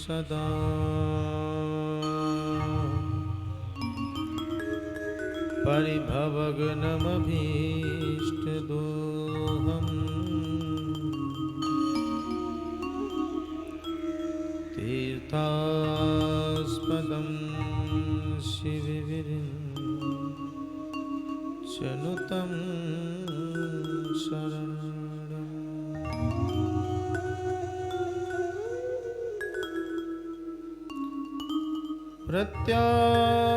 सदा परिभवग्नमभीष्टदोहम् तीर्थास्पदं शिवविरिञ्चनुतं शरणम् प्रत्यार्तिहं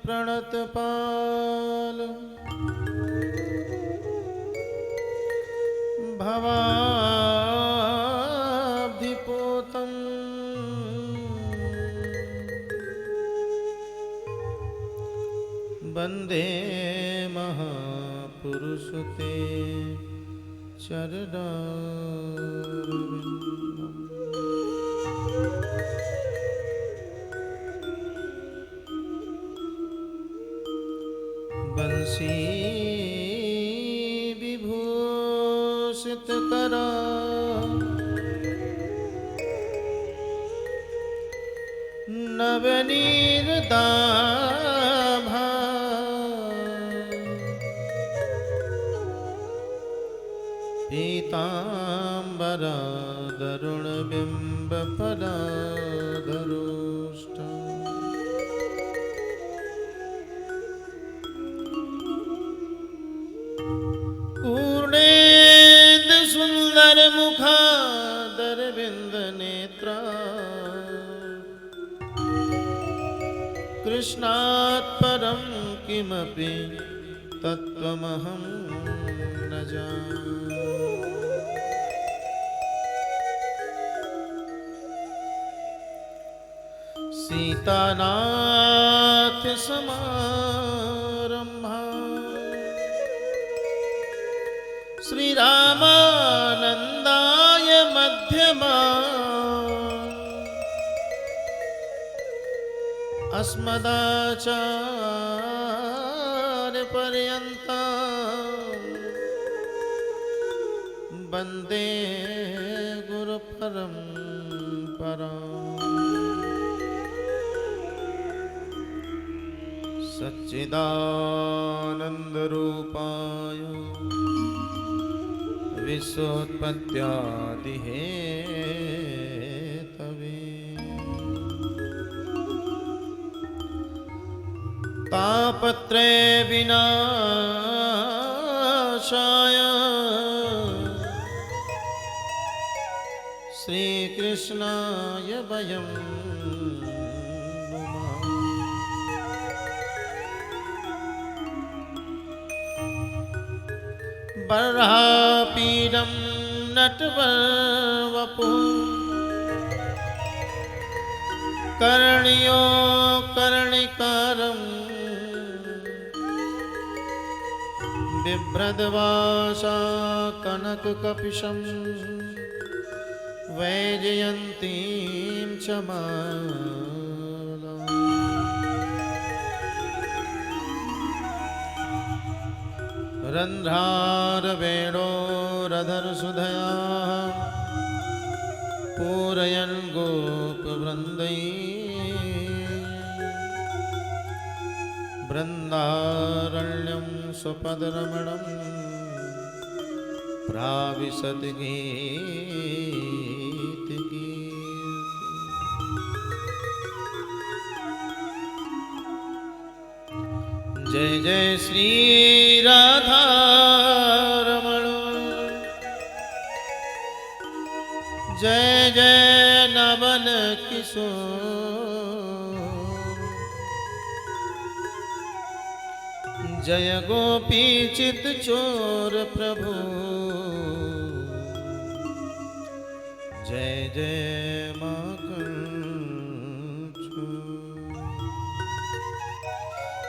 प्रणतपाल भवाब्धिपोतं वन्दे महापुरुषते चरणारविन्दम् बंसी विभूषित करा नवनीरदाभा पीताम्बरा दरुणबिम्बफलाधरोष्ठ पूर्णेन्दु सुंदर मुखादरविंद नेत्रा कृष्णात् परं किमपि तत्त्वमहं न जाने। सीतानाथ समारंभा श्री रामानंदाय मध्यमा अस्मदाचार्य पर्यन्ता वन्दे गुरु परंपरा सच्चिदानंद रूपाय विश्वोत्पत्त्यादिहेतवे तापत्रय विनाशाय श्रीकृष्णाय वयं नुमः। बर्हापीडं नटवरवपुः कर्णियो कर्णिकारं बिभ्रद्वासा कनककपिशं वैजयन्तीं च मालाम्। रन्ध्रारवेणोरधरसुधया पूरयन् गोपवृन्दैः बृन्दारण्यं स्वपदरमणं प्राविशत् गीतिकीर्ति। जय जय श्री राधारमण जय जय नवल किशोर जय गोपी चित चोर प्रभु जय जय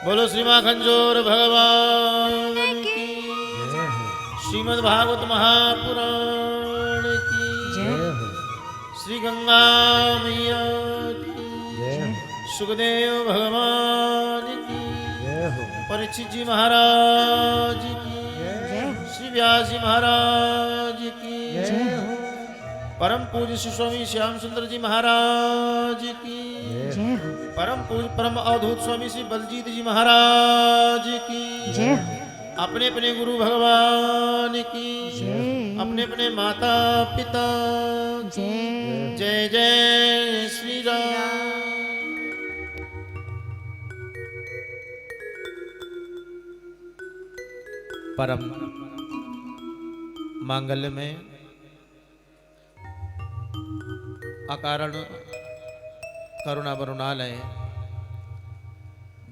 बोलो श्री माखनचोर भगवान की श्रीमद् भागवत महापुराण की श्री गंगा मैया की सुखदेव भगवान की परीक्षित जी महाराज की श्री व्यास जी महाराज की परम पूज्य श्री स्वामी श्याम सुंदर जी महाराज की, परम पूज्य परम अवधूत स्वामी श्री बलजीत जी महाराज की, अपने अपने गुरु भगवान की, अपने अपने माता पिता की जय जय श्री राम। परम मांगल्य में अकारण करुणा वरुणालय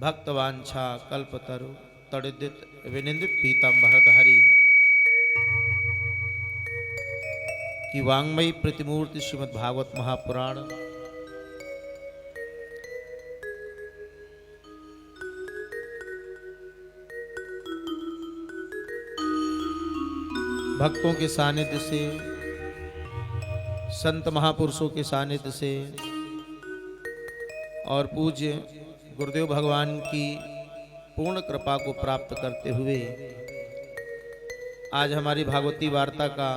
भक्तवांछा कल्पतरु तड़िदित विनिंदित पीताम्बरधारी की वांग्मयी प्रतिमूर्ति श्रीमद् भागवत महापुराण भक्तों के सानिध्य से, संत महापुरुषों के सानिध्य से और पूज्य गुरुदेव भगवान की पूर्ण कृपा को प्राप्त करते हुए आज हमारी भागवती वार्ता का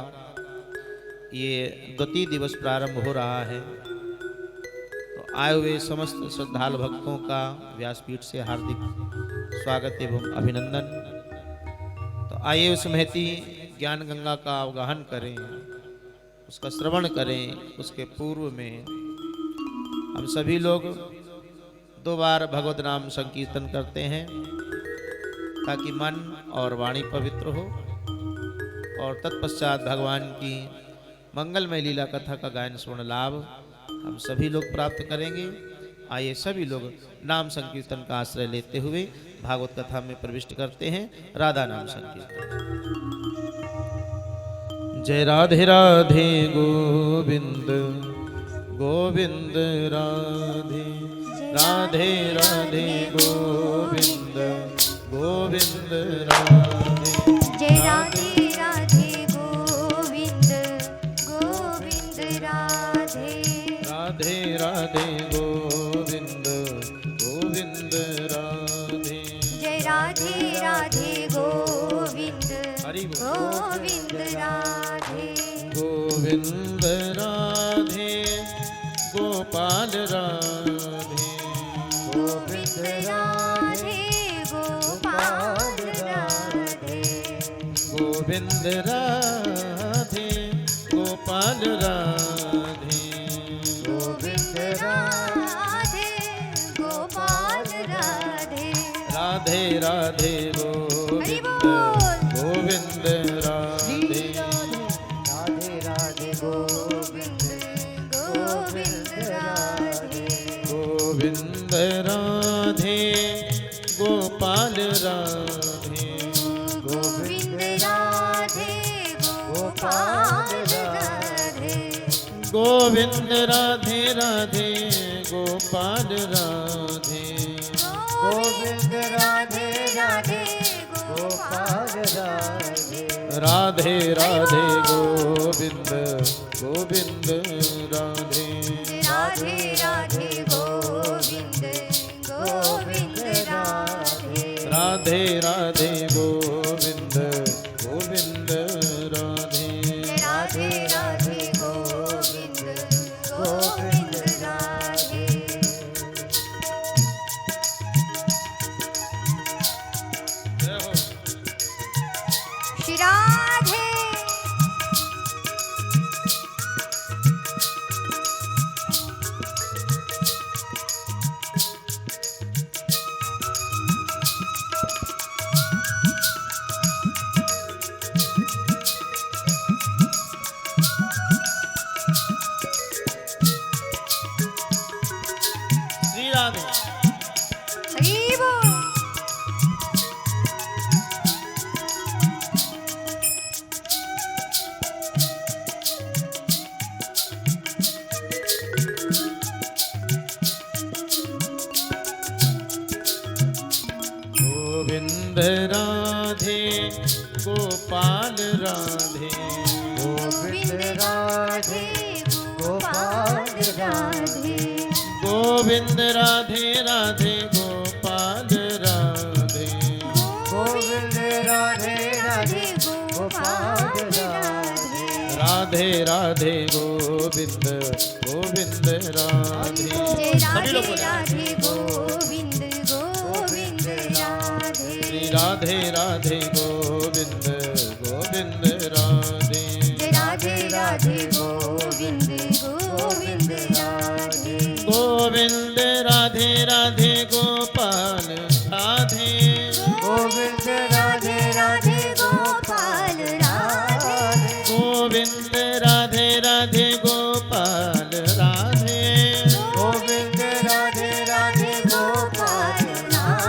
ये द्वितीय दिवस प्रारंभ हो रहा है। तो आए हुए समस्त श्रद्धालु भक्तों का व्यासपीठ से हार्दिक स्वागत एवं अभिनंदन। तो आइए उस महती ज्ञान गंगा का अवगाहन करें, उसका श्रवण करें। उसके पूर्व में हम सभी लोग 2 बार भगवत नाम संकीर्तन करते हैं ताकि मन और वाणी पवित्र हो, और तत्पश्चात भगवान की मंगलमय लीला कथा का गायन स्वर्ण लाभ हम सभी लोग प्राप्त करेंगे। आइए सभी लोग नाम संकीर्तन का आश्रय लेते हुए भागवत कथा में प्रविष्ट करते हैं। राधा नाम संकीर्तन। जय राधे राधे गोविंद गोविंद राधे राधे राधे गोविंद गोविंद राधे। जय राधे राधे गोविंद गोविंद राधे राधे राधे गोविंद गोविंद राधे। जय राधे राधे गोविंद हरि बोल। गोविंद राधे गोविंद राधे गोपाल राधे गोविंद राधे गोपाल राधे गोविंद राधे गोपाल राधे गोविंद राधे गोपाल राधे राधे राधे हरि गोविंद बोल। गोविंद राधे राधे राधे गोविंद गोविंद राधे गोविंद राधे गोपाल राधे गोविंद राधे गोपाल राधे गोविंद राधे राधे गोपाल राधे गोविंद राधे राधे गोपाल राधे राधे राधे गोविंद गोविंद राधे राधे राधे गोविंद गोविंद राधे राधे राधे गोविंद गोविंद राधे राधे राधे गोविंद गोविंद राधे। श्री राधे श्री राधे। हरि बोल। गोविंद राधे गोपाल राधे गोविंद राधे गोपाल राधे गोविंद राधे राधे गोपाल राधे गोविंद राधे राधे गोपाल राधे राधे राधे गोविंद गोविंद राधे। जय सभी लोग राधे बोले। राधे गोविंद गोविंद राधे। श्री राधे राधे गोविंद गोविंद राधे। जय राधे राधे गोविंद गोविंद राधे। गोविंद राधे राधे गोपाल राधे। गोविंद राधे राधे गोपाल राधे। गोविंद राधे राधे गोपाल राधे। गोविंद राधे राधे गोपाल राधे।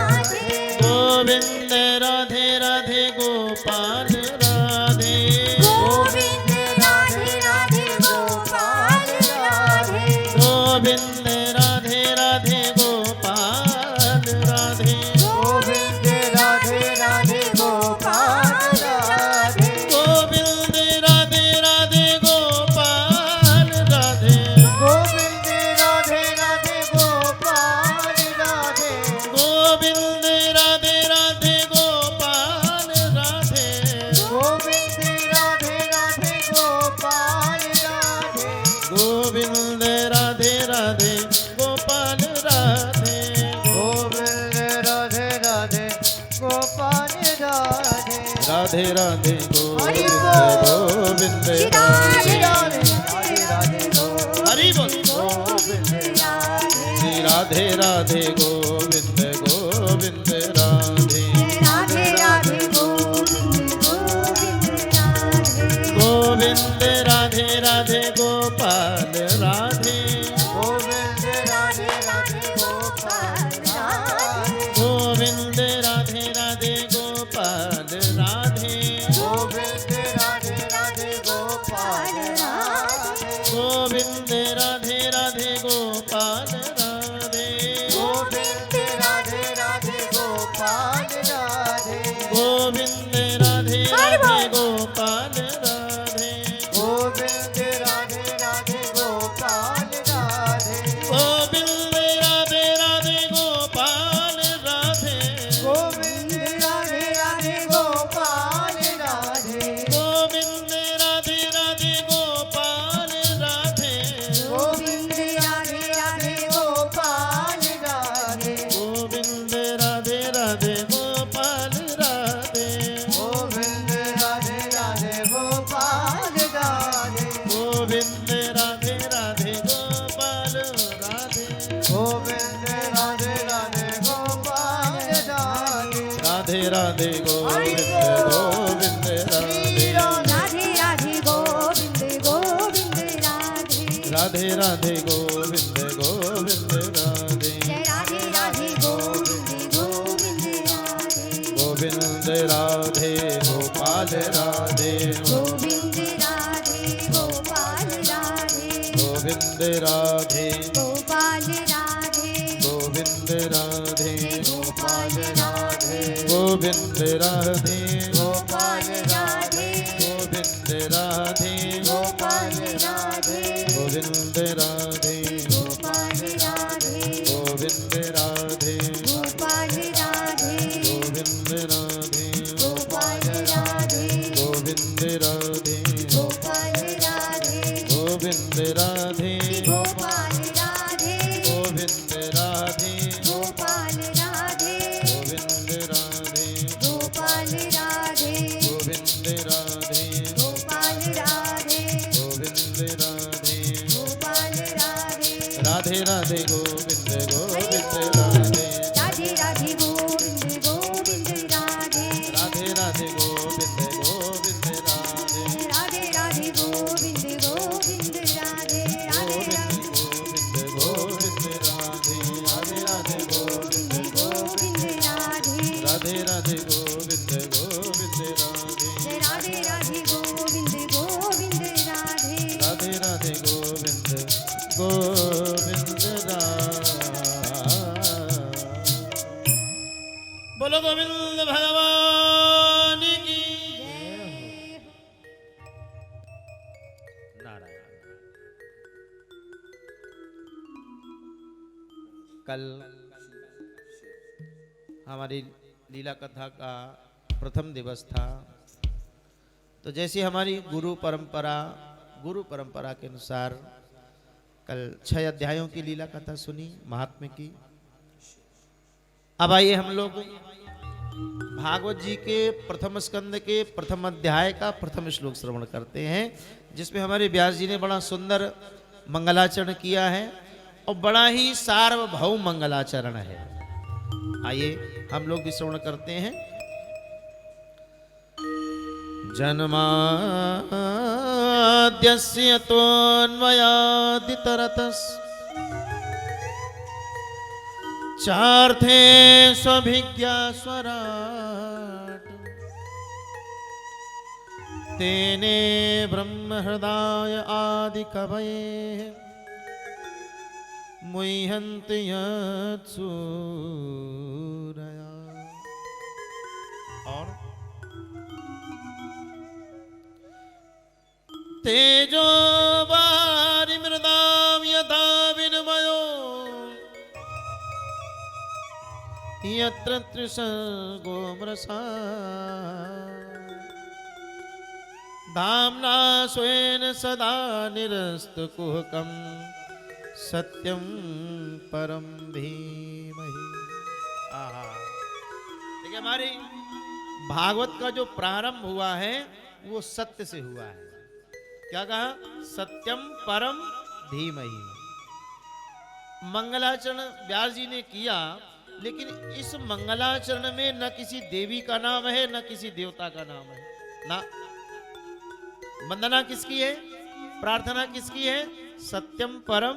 गोविंद राधे राधे गोपाल राधे। गोविंद राधे राधे गोपाल राधे। गोविंद राधे राधे गोपाल राधे। गोविंद राधे राधे गोपाल राधे। गोविंद राधे राधे गोपाल राधे। गोविंद राधे राधे गोपाल राधे। गोविंद राधे राधे गोपाल राधे। गोविंद राधे राधे गोपाल राधे। गोविंद राधे राधे गोपाल राधे। गोविंद राधे राधे गोपाल राधे। राधे राधे हरि गोविंद बोल। गोविंद श्री राधे। राधे राधे राधे गोविंद हरि बोल। गोविंद राधे। श्री राधे राधे गोविंद गोविंद राधे। राधे राधे गोविंद गोविंद राधे। गोविंद राधे राधे गोपाल राधे। गोविंद राधे राधे गोपाल राधे। गोविंद राधे राधे गोपाल राधे। गोविंद राधे राधे गोपाल राधे। गोविंद राधे राधे गोपाल राधे। गोविंद राधे राधे गोपाल राधे। गोविंद राधे राधे गोपाल राधे। गोविंद राधे राधे गोपाल राधे। गोविंद राधे राधे गोपाल राधे। गोविंद राधे राधे गोपाल राधे। गोविंद राधे राधे गोपाल राधे। गोविंद राधे राधे गोपाल राधे। गोविंद राधे राधे गोपाल राधे। गोविंद राधे राधे गोपाल राधे। गोविंद राधे राधे गोपाल राधे। गोविंद राधे राधे गोपाल राधे। राधे राधे गोविंद गोविंद राधे। राधे राधे गोविंद गोविंद राधे। राधे राधे गोविंद गोविंद राधे। जय राधे राधे गोविंद गोविंद राधे। गोविंद राधे गोपाल राधे। गोविंद राधे गोपाल राधे। गोविंद राधे गोपाल राधे। गोविंद राधे गोपाल राधे। गोविंद राधे गोपाल राधे। गोविंद राधे गोपाल राधे। गोविंद राधे गोपाल राधे। गोविंद राधे गोपाल राधे। गोविंद राधे गोपाल राधे। गोविंद राधे गोपाल राधे। गोविंद राधे गोपाल राधे। गोविंद राधे गोपाल राधे। गोविंद राधे गोपाल राधे। गोविंद राधे गोपाल राधे। गोविंद राधे गोपाल राधे। राधे राधे गोविंद गोविंद राधे। राधे राधे गोविंद गोविंद राधे। राधे राधे गोविंद गोविंद राधे। राधे राधे गोविंद गोविंद राधे। राधे राधे गोविंद गोविंद राधे। राधे राधे गोविंद गोविंद राधे। राधे राधे गोविंद गोविंद राधे। जय राधे राधे गोविंद गोविंद राधे। राधे राधे गोविंद गोविंद बोलो गोविंद भगवान की नारायण। कल हमारी लीला कथा का प्रथम दिवस था। तो जैसी हमारी गुरु परंपरा गुरु परंपरा के अनुसार कल 6 अध्यायों की लीला कथा सुनी महात्म्य की। अब आइए हम लोग भागवत जी के प्रथम स्कंद के प्रथम अध्याय का प्रथम श्लोक श्रवण करते हैं, जिसमें हमारे व्यास जी ने बड़ा सुंदर मंगलाचरण किया है और बड़ा ही सार्वभौम मंगलाचरण है। आइए हम लोग भी श्रवण करते हैं। जन्माद्यस्य तोऽन्वयादितरतस् चार्थे स्वभिज्ञा स्वराट् तेने ब्रह्महृदाय आदिकवये मुह्यन्ति यत्सूरया। और तेजो वारिमृदां यथा विनिमयो यत्र त्रिसर्गो मृषा धाम्ना स्वेन सदा निरस्तकुहकं सत्यं परम धीमहि। आहा, देखिए हमारी भागवत का जो प्रारंभ हुआ है वो सत्य से हुआ है। क्या कहा? सत्यम परम धीमहि। मंगलाचरण व्यास जी ने किया, लेकिन इस मंगलाचरण में न किसी देवी का नाम है न किसी देवता का नाम है ना। वंदना किसकी है? प्रार्थना किसकी है? सत्यम परम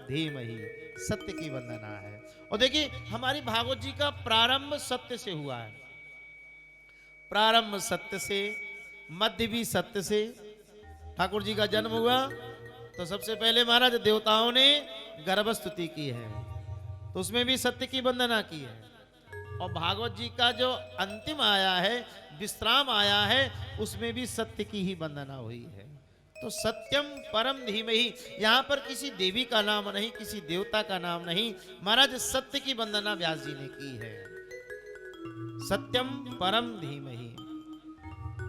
धीमहि, सत्य की वंदना है। और देखिए हमारी भागवत जी का प्रारंभ सत्य से हुआ है। प्रारंभ सत्य से, मध्य भी सत्य से। ठाकुर जी का जन्म हुआ तो सबसे पहले महाराज देवताओं ने गर्भस्तुति की है, तो उसमें भी सत्य की वंदना की है। और भागवत जी का जो अंतिम आया है, विश्राम आया है, उसमें भी सत्य की ही वंदना हुई है। तो सत्यम परम धीमहि, यहाँ पर किसी देवी का नाम नहीं, किसी देवता का नाम नहीं, महाराज सत्य की वंदना व्यास जी ने की है। सत्यम परम धीमहि।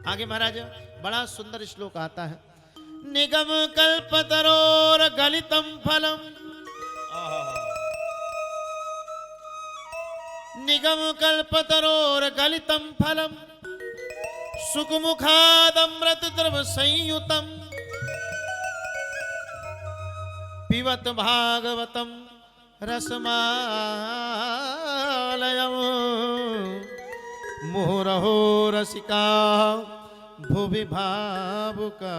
आगे महाराज बड़ा सुंदर श्लोक आता है। निगम कल्पतरोर गलितम फलम, निगम कल्पतरोर गलितम फलम सुखमुखादमृत द्रव संयुतम पिबत भागवतम रसमालयम मुहुरहो रसिका भुवि भावुका।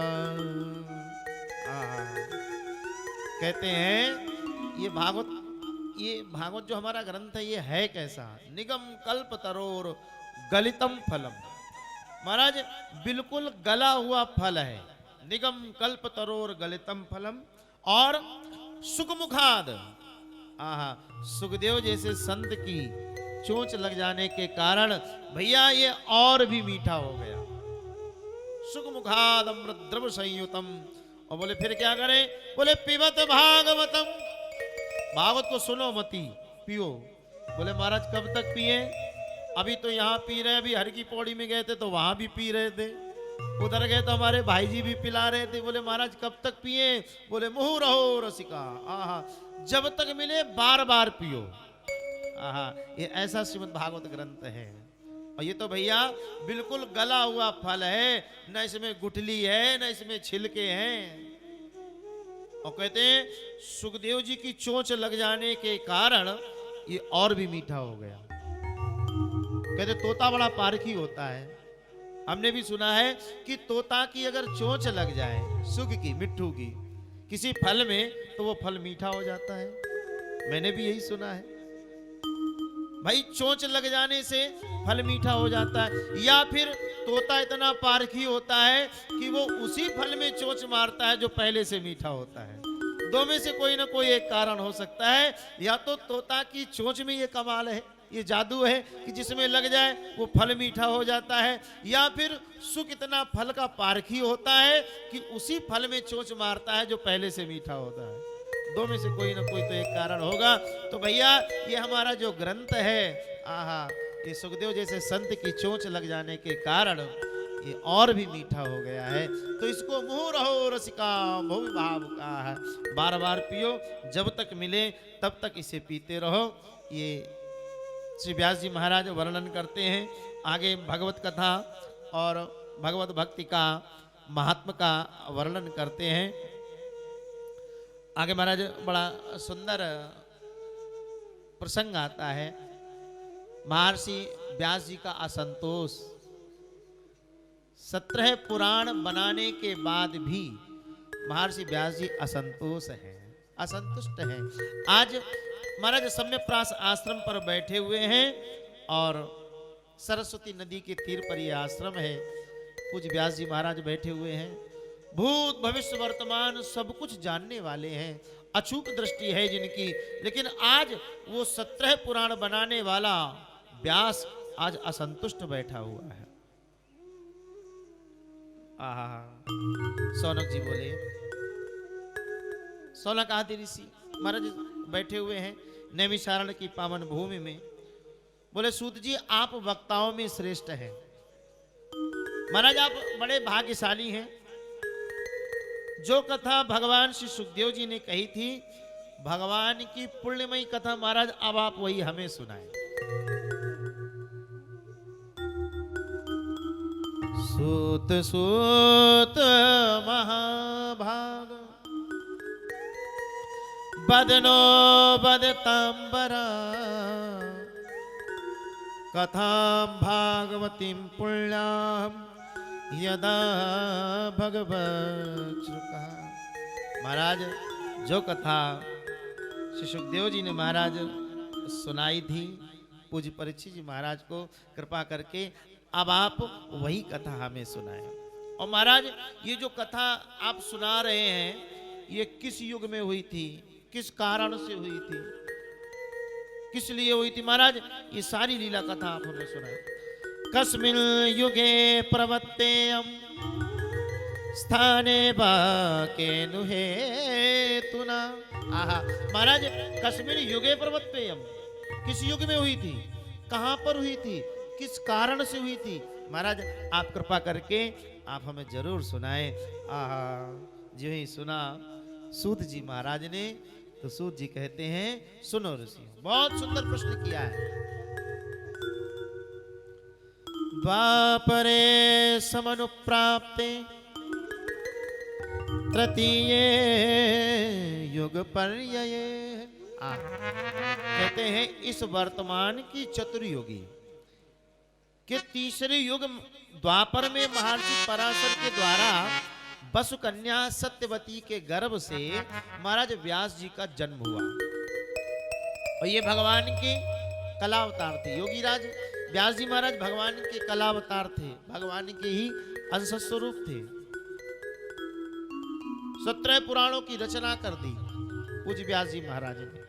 कहते हैं ये भागवत जो हमारा ग्रंथ है ये है कैसा? निगम कल्प तरोर गलितम फलम, महाराज बिल्कुल गला हुआ फल है। निगम कल्प तरोर गलितम फलम। और सुखमुखाद, आहा, सुखदेव जैसे संत की चोंच लग जाने के कारण भैया ये और भी मीठा हो गया। सुखमुखाद अमृत द्रव संयुतम। और बोले फिर क्या करें? बोले पिबत भागवतम, भागवत को सुनो मती, पियो। बोले महाराज कब तक पिए? अभी तो यहाँ पी रहे, अभी हर की पौड़ी में गए थे तो वहां भी पी रहे थे, उधर गए तो हमारे भाई जी भी पिला रहे थे। बोले महाराज कब तक पिए? बोले मुहु रहो रसिका, आहा, जब तक मिले बार बार पियो। आहा, ये ऐसा श्रीमद् भागवत ग्रंथ है। और ये तो भैया बिल्कुल गला हुआ फल है, न इसमें गुठली है न इसमें छिलके हैं। और कहते हैं सुखदेव जी की चोंच लग जाने के कारण ये और भी मीठा हो गया। कहते तोता बड़ा पारखी होता है। हमने भी सुना है कि तोता की अगर चोंच लग जाए सुख की, मिट्ठू की, किसी फल में तो वो फल मीठा हो जाता है। मैंने भी यही सुना है भाई, चोंच लग जाने से फल मीठा हो जाता है। या फिर तोता इतना पारखी होता है कि वो उसी फल में चोंच मारता है जो पहले से मीठा होता है। दो में से कोई ना कोई एक कारण हो सकता है। या तो तोता की चोंच में ये कमाल है, ये जादू है कि जिसमें लग जाए वो फल मीठा हो जाता है। या फिर सुख इतना फल का पारखी होता है कि उसी फल में चोंच मारता है जो पहले से मीठा होता है। दो में से कोई ना कोई तो एक कारण होगा। तो भैया ये हमारा जो ग्रंथ है, आहा, ये सुखदेव जैसे संत की चोंच लग जाने के कारण ये और भी मीठा हो गया है। तो इसको मुँह रहो रसिका भोग भाव का है, बार बार पियो, जब तक मिले तब तक इसे पीते रहो। ये श्री व्यास जी महाराज वर्णन करते हैं आगे भगवत कथा और भगवत भक्ति का महात्म का वर्णन करते हैं। आगे महाराज बड़ा सुंदर प्रसंग आता है। महर्षि व्यास जी का असंतोष, 17 पुराण बनाने के बाद भी महर्षि व्यास जी असंतोष हैं, असंतुष्ट हैं। आज महाराज सम्यप्रास आश्रम पर बैठे हुए हैं और सरस्वती नदी के तीर पर यह आश्रम है। कुछ व्यास जी महाराज बैठे हुए हैं, भूत भविष्य वर्तमान सब कुछ जानने वाले हैं, अचूक दृष्टि है जिनकी। लेकिन आज वो 17 पुराण बनाने वाला व्यास आज असंतुष्ट बैठा हुआ है। आहा, सौनक जी बोले, सौनक आदि ऋषि महाराज बैठे हुए हैं नैमिषारण्य की पावन भूमि में। बोले सूत जी आप वक्ताओं में श्रेष्ठ हैं, महाराज आप बड़े भाग्यशाली हैं। जो कथा भगवान श्री सुखदेव जी ने कही थी, भगवान की पुण्यमयी कथा महाराज अब आप वही हमें सुनाएं। सूत सूत महाभाग बदनो बदतांबरा कथां भागवतीं पुण्यां यदा भगवत। महाराज जो कथा श्री सुखदेव जी ने महाराज सुनाई थी पूज्य परीक्षित जी महाराज को कृपा करके अब आप वही कथा हमें सुनाएं। और महाराज ये जो कथा आप सुना रहे हैं ये किस युग में हुई थी, किस कारण से हुई थी, किस लिए हुई थी महाराज, ये सारी लीला कथा आप हमें सुनाएं। कस्मिन् युगे प्रवत्तेयं स्थाने बाकेनु हेतुना। आहा महाराज कस्मिन् युगे प्रवत्तेयं, किस युग में हुई थी, कहां पर हुई थी, किस कारण से हुई थी, महाराज आप कृपा करके आप हमें जरूर सुनाएं। आहा जो ही सुना सूत जी महाराज ने, तो सूत जी कहते हैं सुनो ऋषि, बहुत सुंदर प्रश्न किया है। द्वापरे समनुप्राप्ते तृतीये युग पर्यये। कहते हैं इस वर्तमान की चतुर्युगी के तीसरे युग द्वापर में महर्षि पराशर के द्वारा वसु कन्या सत्यवती के गर्भ से महाराज व्यास जी का जन्म हुआ। और ये भगवान के कलावतार थे। योगीराज व्यास जी महाराज भगवान के कलावतार थे, भगवान के ही अंश स्वरूप थे। 17 पुराणों की रचना कर दी पूज्य व्यास जी महाराज ने।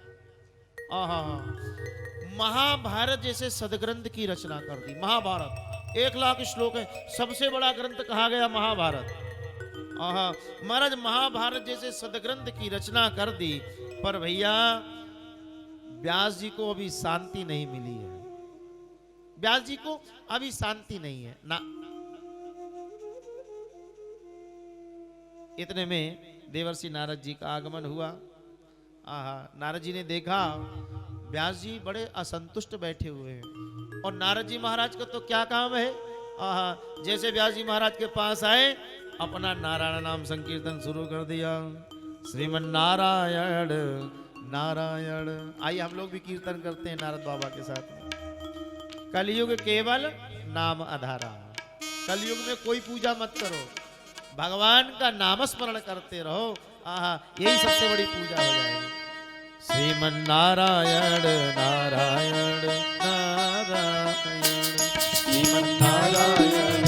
महाभारत जैसे सदग्रंथ की रचना कर दी। महाभारत 1 लाख श्लोक है, सबसे बड़ा ग्रंथ कहा गया महाभारत। महाराज महाभारत जैसे सदग्रंथ की रचना कर दी, पर भैया व्यास जी को अभी शांति नहीं मिली है। व्यास जी को अभी शांति नहीं है ना। इतने में देवर्षि नारद जी का आगमन हुआ। नारद जी ने देखा व्यास जी बड़े असंतुष्ट बैठे हुए हैं। और नारद जी महाराज का तो क्या काम है, जैसे व्यास जी महाराज के पास आए अपना नारायण नाम संकीर्तन शुरू कर दिया। श्रीमन नारायण नारायण। आइए हम लोग भी कीर्तन करते हैं नारद बाबा के साथ में। कलयुग केवल नाम आधारा, कलयुग में कोई पूजा मत करो, भगवान का नामस्मरण करते रहो। यही सबसे बड़ी पूजा हो जाएगी। श्रीमन नारायण नारायण नारायण श्रीमन नारायण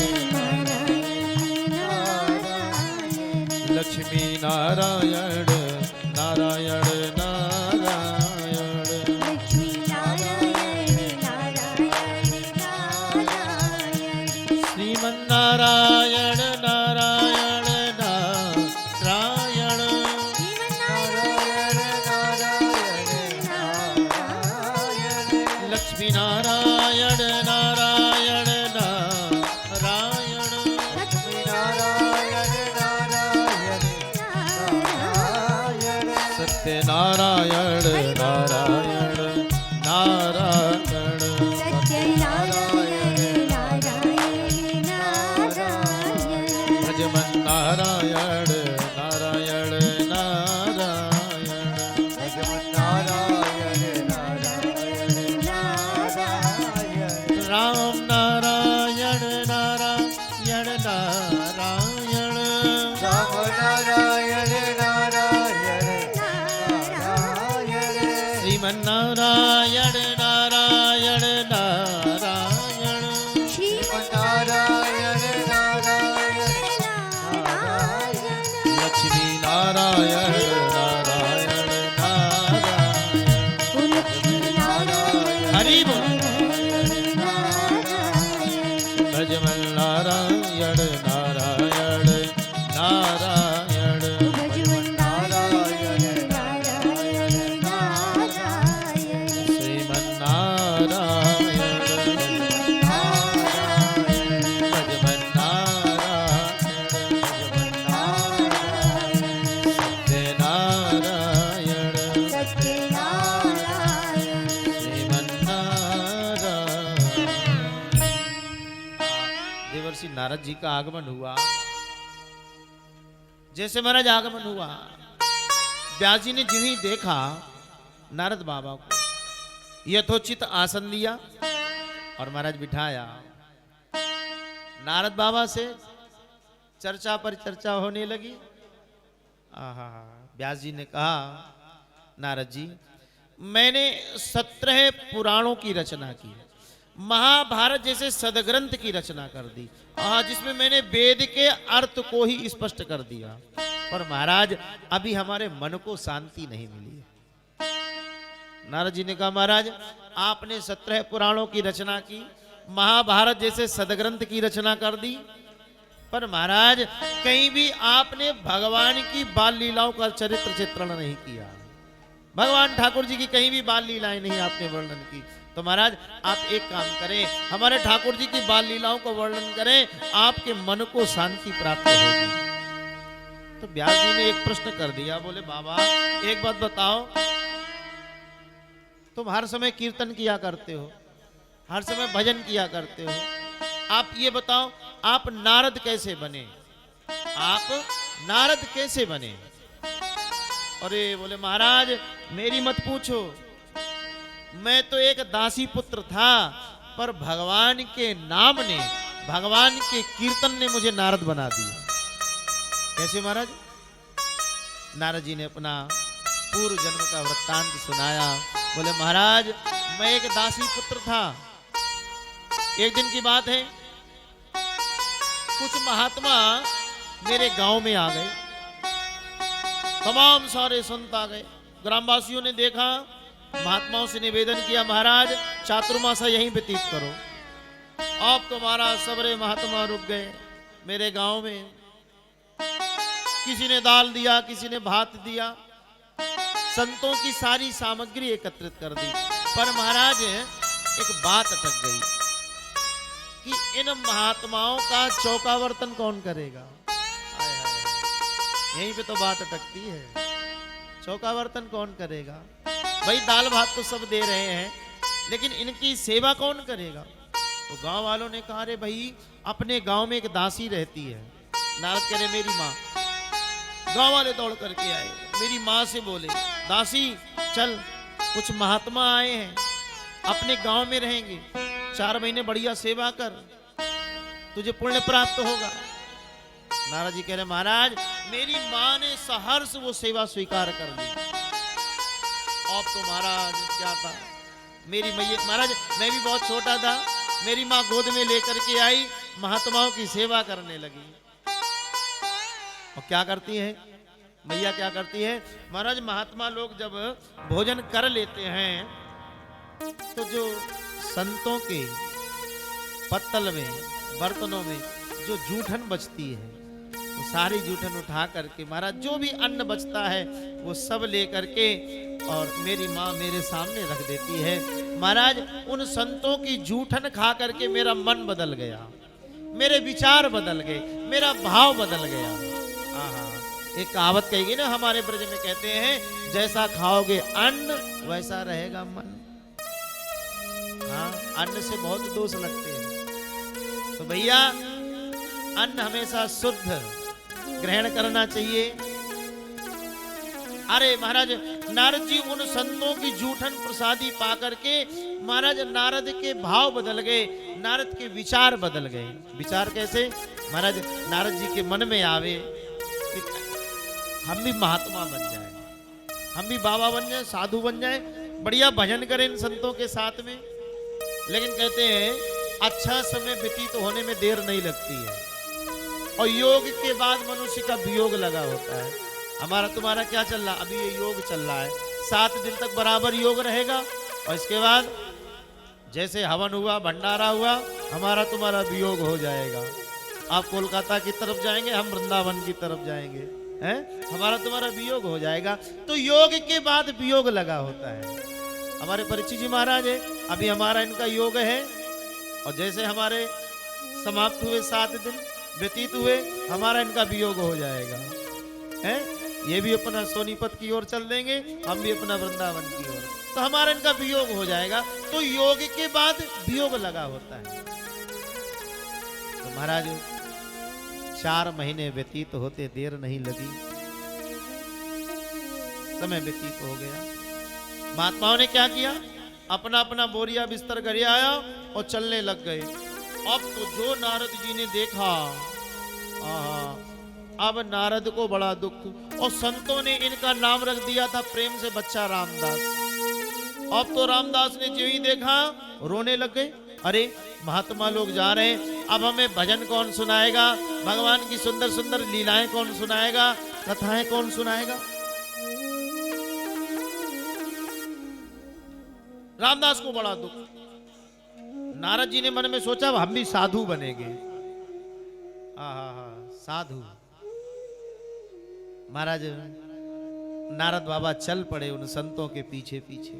लक्ष्मी नारायण नारायण नारायण लक्ष्मी नारायण नारायण नारायण श्रीमन नारायण नारायण नारायण लक्ष्मी नारायण नारायण नारायण नारायण नारायण नारायण राम नारायण नारायण नारायण श्रीमन्नारायण नारायण नारायण नारायण नारायण नारायण लक्ष्मी नारायण नारायण नारायण हरि बोल भजमन नारायण नारायण नारायण श्रीमन्नारायण भजमन नारायण सत्यनारायण श्रीमन्नारायण। देवर्षि नारद जी का आगमन हुआ। जैसे महाराज आगमन हुआ, व्यास जी ने जो ही देखा नारद बाबा को, यथोचित आसन दिया और महाराज बिठाया। नारद बाबा से चर्चा पर चर्चा होने लगी। आहा, व्यास जी ने कहा, नारद जी, मैंने 17 पुराणों की रचना की, महाभारत जैसे सदग्रंथ की रचना कर दी, जिसमें मैंने वेद के अर्थ को ही स्पष्ट कर दिया, पर महाराज अभी हमारे मन को शांति नहीं मिली है। नारद जी ने कहा, महाराज आपने 17 पुराणों की रचना की, महाभारत जैसे सदग्रंथ की रचना कर दी, पर महाराज कहीं भी आपने भगवान की बाल लीलाओं का चरित्र चित्रण नहीं किया। भगवान ठाकुर जी की कहीं भी बाल लीलाएं नहीं आपने वर्णन की। तो महाराज आप एक काम करें, हमारे ठाकुर जी की बाल लीलाओं को वर्णन करें, आपके मन को शांति प्राप्त होगी। तो व्यास जी ने एक प्रश्न कर दिया, बोले बाबा एक बात बताओ, तुम हर समय कीर्तन किया करते हो, हर समय भजन किया करते हो, आप ये बताओ आप नारद कैसे बने? आप नारद कैसे बने? अरे बोले महाराज मेरी मत पूछो, मैं तो एक दासी पुत्र था, पर भगवान के नाम ने, भगवान के कीर्तन ने मुझे नारद बना दिया। कैसे महाराज? नारद जी ने अपना पूर्व जन्म का वृत्तांत सुनाया। बोले महाराज मैं एक दासी पुत्र था। एक दिन की बात है, कुछ महात्मा मेरे गांव में आ गए, तमाम सारे संत आ गए। ग्रामवासियों ने देखा, महात्माओं से निवेदन किया, महाराज चातुर्मासा यहीं व्यतीत करो। अब तो महाराज सबरे महात्मा रुक गए मेरे गांव में। किसी ने दाल दिया, किसी ने भात दिया, संतों की सारी सामग्री एकत्रित कर दी, पर महाराज एक बात अटक गई कि इन महात्माओं का चौकावर्तन कौन करेगा? यहीं पे तो बात अटकती है, चौकावर्तन कौन करेगा? भाई दाल भात तो सब दे रहे हैं, लेकिन इनकी सेवा कौन करेगा? तो गांव वालों ने कहा, अरे भाई अपने गांव में एक दासी रहती है। नारद कह रहे मेरी माँ। गांव वाले दौड़ करके आए, मेरी माँ से बोले, दासी चल, कुछ महात्मा आए हैं, अपने गांव में रहेंगे, 4 महीने बढ़िया सेवा कर, तुझे पुण्य प्राप्त होगा। नारद जी कह रहे महाराज मेरी माँ ने सहर्ष वो सेवा स्वीकार कर ली। अब तो महाराज क्या था, मेरी मैया, महाराज मैं भी बहुत छोटा था, मेरी माँ गोद में लेकर के आई, महात्माओं की सेवा करने लगी। और क्या करती है मैया, क्या करती है महाराज, महात्मा लोग जब भोजन कर लेते हैं तो जो संतों के पत्तल में, बर्तनों में जो जूठन बचती है, वो सारी जूठन उठा करके महाराज जो भी अन्न बचता है वो सब ले करके और मेरी माँ मेरे सामने रख देती है। महाराज उन संतों की जूठन खा करके मेरा मन बदल गया, मेरे विचार बदल गए, मेरा भाव बदल गया। एक कहावत कहेगी ना हमारे ब्रज में, कहते हैं जैसा खाओगे अन्न वैसा रहेगा मन। हाँ, अन्न से बहुत दोष लगते हैं, तो भैया अन्न हमेशा शुद्ध ग्रहण करना चाहिए। अरे महाराज नारद जी उन संतों की जूठन प्रसादी पा करके महाराज नारद के भाव बदल गए, नारद के विचार बदल गए। विचार कैसे? महाराज नारद जी के मन में आवे कि हम भी महात्मा बन जाए, हम भी बाबा बन जाए, साधु बन जाए, बढ़िया भजन करें इन संतों के साथ में। लेकिन कहते हैं अच्छा समय व्यतीत होने में देर नहीं लगती है, और योग के बाद मनुष्य का वियोग लगा होता है। हमारा तुम्हारा क्या चल रहा? अभी ये योग चल रहा है, 7 दिन तक बराबर योग रहेगा, और इसके बाद जैसे हवन हुआ, भंडारा हुआ, हमारा तुम्हारा वियोग हो जाएगा। आप कोलकाता की तरफ जाएंगे, हम वृंदावन की तरफ जाएंगे, हैं? हमारा तुम्हारा वियोग हो जाएगा। तो योग के बाद वियोग लगा होता है। हमारे परीक्षित जी महाराज है, अभी हमारा इनका योग है, और जैसे हमारे समाप्त हुए 7 दिन व्यतीत हुए, हमारा इनका वियोग हो जाएगा, हैं? ये भी अपना सोनीपत की ओर चल देंगे, हम भी अपना वृंदावन की ओर, तो हमारा इनका वियोग हो जाएगा। तो योग के बाद वियोग लगा होता है। तो महाराज 4 महीने व्यतीत होते देर नहीं लगी, समय व्यतीत हो गया। महात्माओं ने क्या किया? अपना अपना बोरिया बिस्तर घर आया और चलने लग गए। अब तो जो नारद जी ने देखा, अब नारद को बड़ा दुख, और संतों ने इनका नाम रख दिया था प्रेम से बच्चा रामदास। अब तो रामदास ने जो ही देखा रोने लग गए, अरे महात्मा लोग जा रहे हैं, अब हमें भजन कौन सुनाएगा, भगवान की सुंदर सुंदर लीलाएं कौन सुनाएगा, कथाएं कौन सुनाएगा। रामदास को बड़ा दुख। नारद जी ने मन में सोचा हम भी साधु बनेंगे। साधु। महाराज नारद बाबा चल पड़े उन संतों के पीछे पीछे।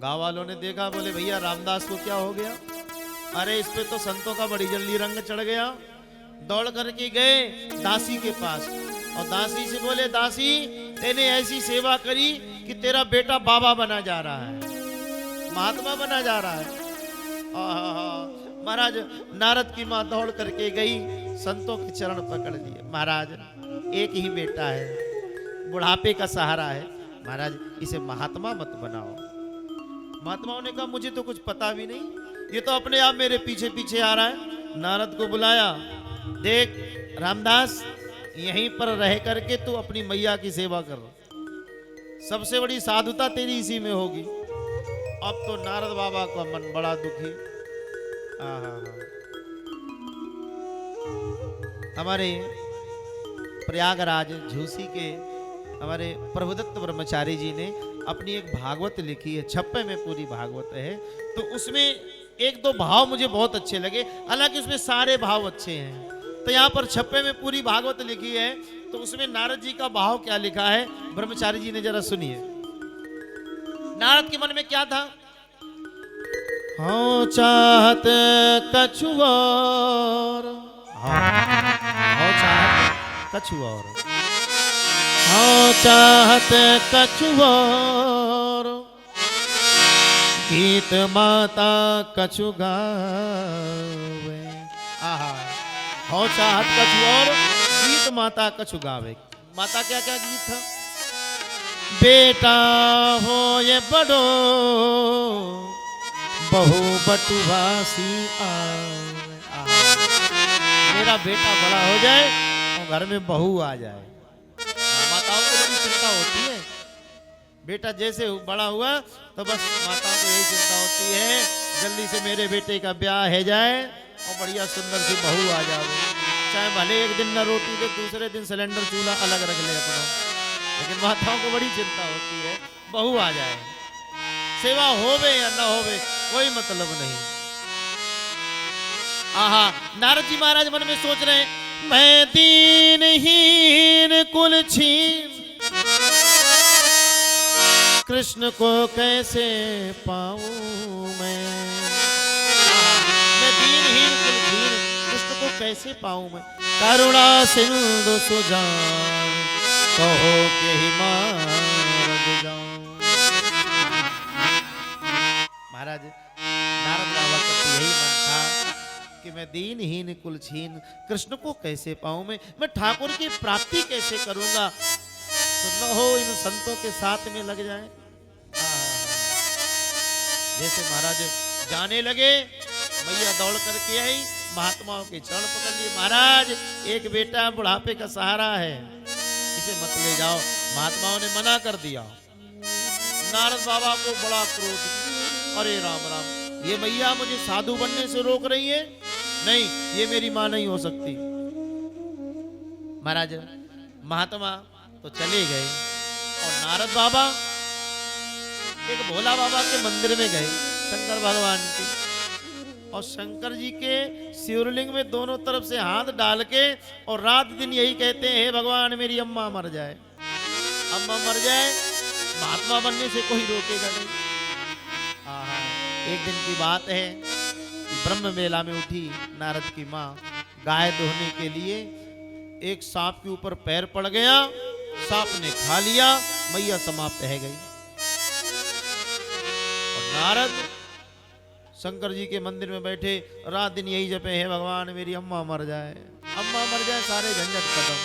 गांव वालों ने देखा, बोले भैया रामदास को क्या हो गया? अरे इस पे तो संतों का बड़ी जल्दी रंग चढ़ गया। दौड़ करके गए दासी के पास, और दासी से बोले, दासी तेने ऐसी सेवा करी कि तेरा बेटा बाबा बना जा रहा है, महात्मा बना जा रहा है। महाराज नारद की माँ दौड़ करके गई, संतों के चरण पकड़ लिए। महाराज एक ही बेटा है, बुढ़ापे का सहारा है, महाराज इसे महात्मा मत बनाओ। महात्माओं ने कहा मुझे तो कुछ पता भी नहीं, ये तो अपने आप मेरे पीछे पीछे आ रहा है। नारद को बुलाया, देख रामदास यहीं पर रह करके तू अपनी मैया की सेवा कर, सबसे बड़ी साधुता तेरी इसी में होगी। अब तो नारद बाबा का मन बड़ा दुखी। हमारे प्रयागराज झूसी के हमारे प्रभुदत्त ब्रह्मचारी जी ने अपनी एक भागवत लिखी है, 56 में पूरी भागवत है। तो उसमें 1-2 भाव मुझे बहुत अच्छे लगे, हालांकि उसमें सारे भाव अच्छे हैं। तो यहाँ पर 56 में पूरी भागवत लिखी है, तो उसमें नारद जी का भाव क्या लिखा है ब्रह्मचारी जी ने जरा सुनिए। नारद के मन में क्या था? हाँ चाहत कछुआर, हाँ चाहत कछुआर, हाँ चाहत कछुआर, गीत माता कछु गावे। आहा, हाँ चाहत कछुआर, गीत माता कछु गावे। माता क्या क्या गीत था? बेटा हो ये बड़ो बहु बटुवासी आवे। मेरा बेटा बड़ा हो जाए और घर में बहू आ जाए। माताओं को बड़ी चिंता होती है, बेटा जैसे बड़ा हुआ तो बस माताओं को यही चिंता होती है जल्दी से मेरे बेटे का ब्याह है जाए और बढ़िया सुंदर सी बहू आ जाए। चाहे भले एक दिन न रोटी दे, दूसरे दिन सिलेंडर चूल्हा अलग रख ले अपना, लेकिन माताओं को बड़ी चिंता होती है बहू आ जाए। सेवा होवे या ना होवे कोई मतलब नहीं। आहा, नारद जी महाराज मन में सोच रहे हैं, मैं दीनहीन कुल छीन कृष्ण को कैसे पाऊं मैं दीनहीन कुल छीन कृष्ण को कैसे पाऊं मैं। करुणा सिंधु सुजान कहो के ही मार जाऊं। महाराज नारद बाबा का तो यही मन था कि मैं दीनहीन कुलछीन कृष्ण को कैसे पाऊं मैं ठाकुर की प्राप्ति कैसे करूंगा। तो न हो इन संतों के साथ में लग जाए। जैसे महाराज जाने लगे, मैया दौड़ करके आई, महात्माओं के चरण पकड़ लिए। महाराज एक बेटा बुढ़ापे का सहारा है, इसे मत ले जाओ। महात्माओं ने मना कर दिया। नारद बाबा को बड़ा क्रोध, अरे राम राम, ये मैया मुझे साधु बनने से रोक रही है, नहीं ये मेरी मां नहीं हो सकती। महाराज महात्मा तो चले गए और नारद बाबा एक भोला बाबा के मंदिर में गए, शंकर भगवान के, और शंकर जी के शिवलिंग में दोनों तरफ से हाथ डाल के और रात दिन यही कहते हैं, हे भगवान मेरी अम्मा मर जाए, अम्मा मर जाए, महात्मा बनने से कोई रोकेगा नहीं। आहा, एक दिन की बात है कि ब्रह्म मेला में उठी नारद की माँ गाय दोहने के लिए, एक सांप के ऊपर पैर पड़ गया, सांप ने खा लिया, मैया समाप्त है गई। और नारद शंकर जी के मंदिर में बैठे रात दिन यही जपे, हे भगवान मेरी अम्मा मर जाए, अम्मा मर जाए, सारे झंझट खत्म।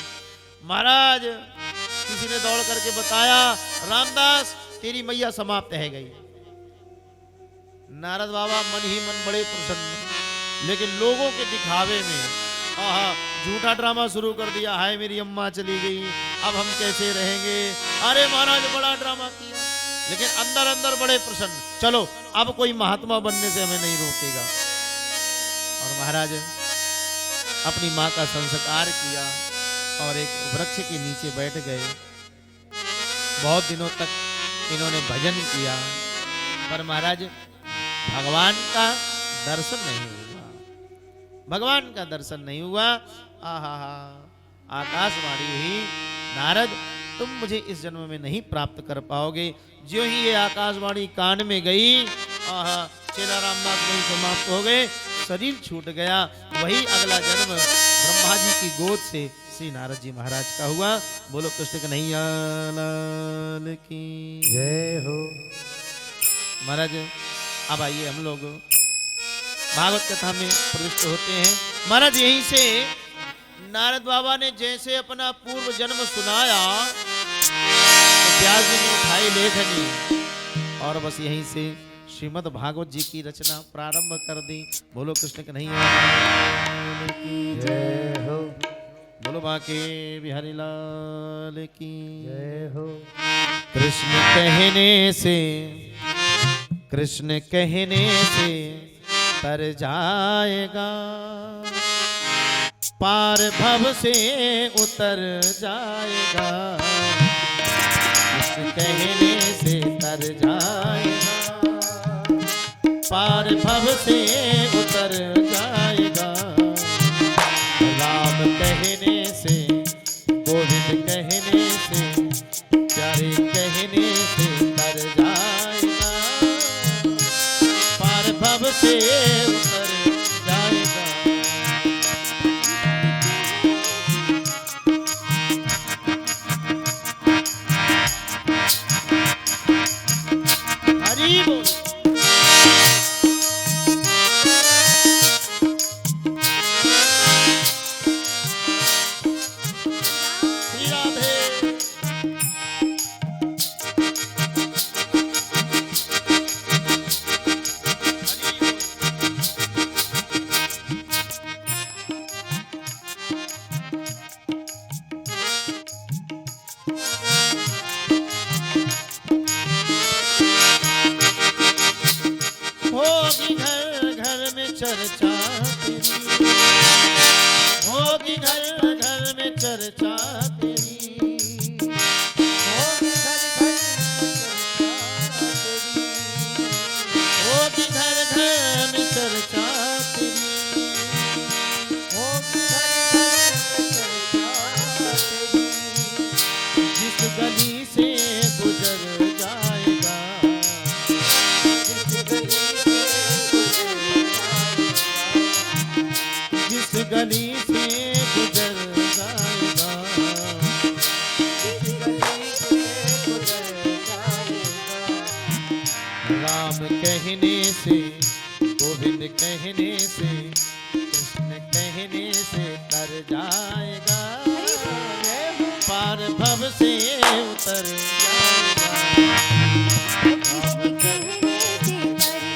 महाराज किसी ने दौड़ करके बताया, रामदास तेरी मैया समाप्त है गई। नारद बाबा मन ही मन बड़े प्रसन्न, लेकिन लोगों के दिखावे में आहा झूठा ड्रामा शुरू कर दिया, हाय मेरी अम्मा चली गई, अब हम कैसे रहेंगे। अरे महाराज बड़ा ड्रामा किया, लेकिन अंदर अंदर बड़े प्रसन्न, चलो अब कोई महात्मा बनने से हमें नहीं रोकेगा। और महाराज अपनी माँ का संस्कार किया और एक वृक्ष के नीचे बैठ गए। बहुत दिनों तक इन्होंने भजन किया, पर महाराज भगवान का दर्शन नहीं हुआ, भगवान का दर्शन नहीं हुआ। आहा, आकाशवाणी हुई, नारद तुम मुझे इस जन्म में नहीं प्राप्त कर पाओगे। जो ही ये आकाशवाणी कान में गई, आहा, चेला रामनाथ वही समाप्त हो गए, शरीर छूट गया। वही अगला जन्म ब्रह्मा जी की गोद से श्री नारद जी महाराज का हुआ। बोलो कृष्ण कन्हैया लाल की जय हो। महाराज अब आइए हम लोग भागवत कथा में प्रविष्ट होते हैं। महाराज यहीं से नारद बाबा ने जैसे अपना पूर्व जन्म सुनाया, तो व्यास जी ने उठाई लेखनी और बस यहीं से श्रीमद् भागवत जी की रचना प्रारंभ कर दी। बोलो कृष्ण कन्हैया लाल की जय हो। बोलो बाके बिहारी लाल की जय हो। कृष्ण कहने से, कृष्ण कहने से तर जाएगा, पार भव से उतर जाएगा। कृष्ण कहने से तर जाएगा, पार भव से उतर जाएगा। राम कहने से, गोविंद कहने से, प्यारे कहने से तर जाएगा, पार भव से उतर जाएगा। हरि बोल। श्री राधे। होगी घर घर में चर्चा तेरी, होगी घर घर में चर्चा तेरी, होगी घर होगी घर घर में चर्चा तेरी। जिस गली से गुजर जाएगा, जिस गली से गुजर जाएगा, राम कहने से, गोविंद कहने से, कृष्ण कहने से तर जाएगा, पार भव से उतर जाएगा। कहने से तर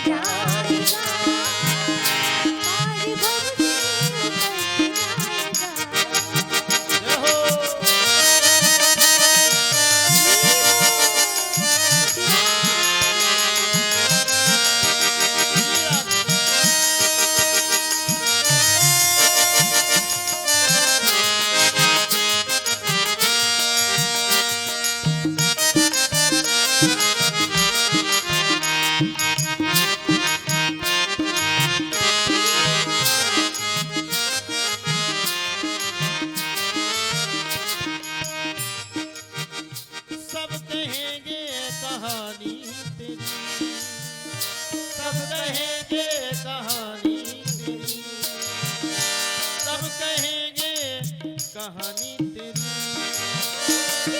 कहानी तेरी,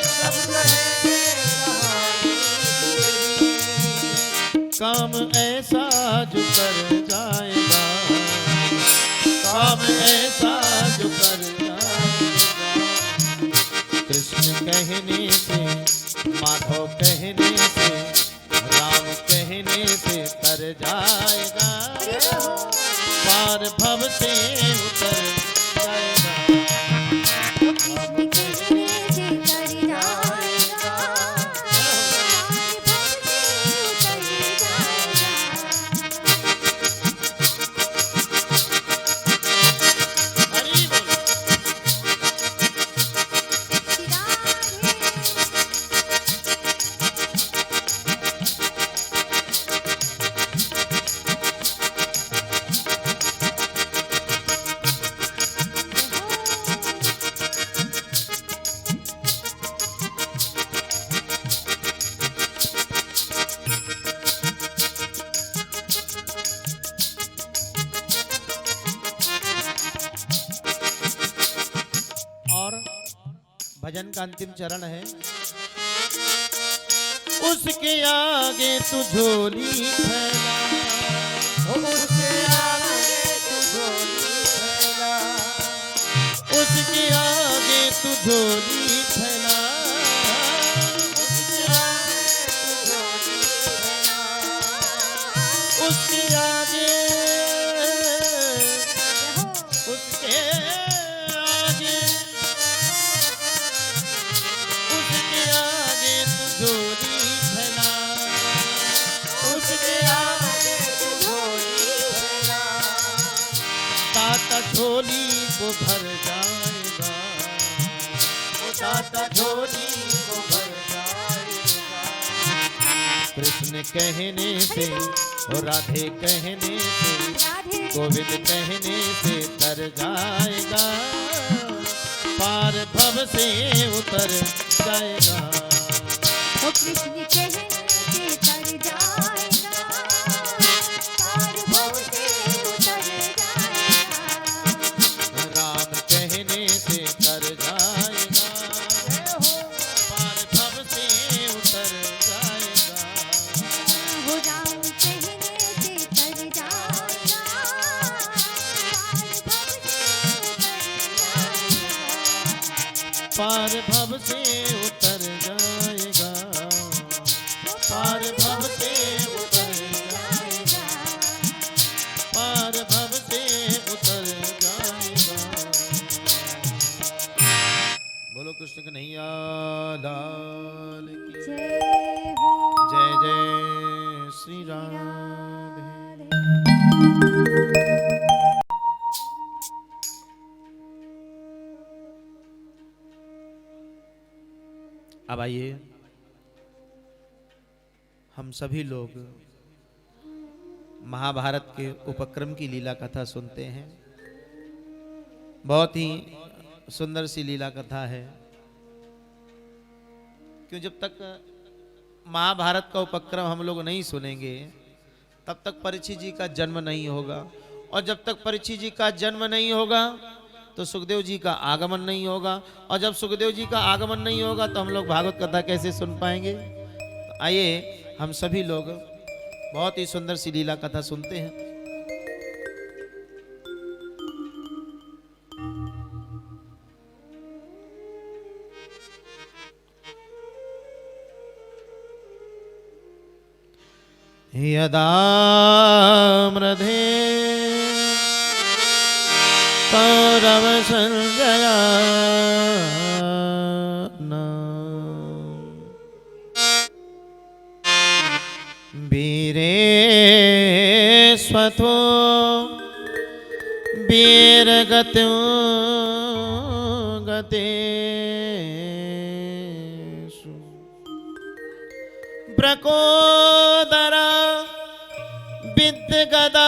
सब कहेंगे कहानी तेरी। काम ऐसा जो कर जाएगा, काम ऐसा जो कर जाएगा। कृष्ण कहने से, माधव कहने से, राम कहने से तर जाएगा, पार भव से उतर जाएगा। कृष्ण कहने से तर जाएगा, पार भव से उतर जाएगा। हरि बोल। और भजन का अंतिम चरण है। उसके आगे तू झोली फैला, उसके आगे तू झोली फैला, उसके आगे तू झोली फैला, उसके आगे तू झोली फैला, उसके आगे, उसके आगे, उसके आगे तू झोली फैला, उसके आगे तू झोली फैला। ताता झोली को भर जाएगा, ताता झोली को भर जाएगा। कृष्ण कहने से और राधे कहने से, राधे गोविंद कहने से तर जाएगा, पार भव से उतर जाएगा। ओ कृष्ण कहने से तर जाएगा, पार भव से उतर जाएगा। राम कहने से तर जाएगा, पार भव से उतर जाएगा। हो राम कहने से तर जाएगा, पार भव से उतर जाएगा। पार भव से उतर जाएगा, पार भव से उतर जाएगा। बोलो कृष्ण कन्हैया लाल की जय हो जय जय श्री राम। अब आइए हम सभी लोग महाभारत के उपक्रम की लीला कथा सुनते हैं। बहुत ही सुंदर सी लीला कथा है। क्यों, जब तक महाभारत का उपक्रम हम लोग नहीं सुनेंगे तब तक परीक्षित जी का जन्म नहीं होगा, और जब तक परीक्षित जी का जन्म नहीं होगा तो सुखदेव जी का आगमन नहीं होगा, और जब सुखदेव जी का आगमन नहीं होगा तो हम लोग भागवत कथा कैसे सुन पाएंगे। तो आइए हम सभी लोग बहुत ही सुंदर सी लीला कथा सुनते हैं। यदा मृधे कौरव संजया वीरे स्वथो वीर गत्यो गतेषु ब्रकोदरा विद्य गदाभिमर्श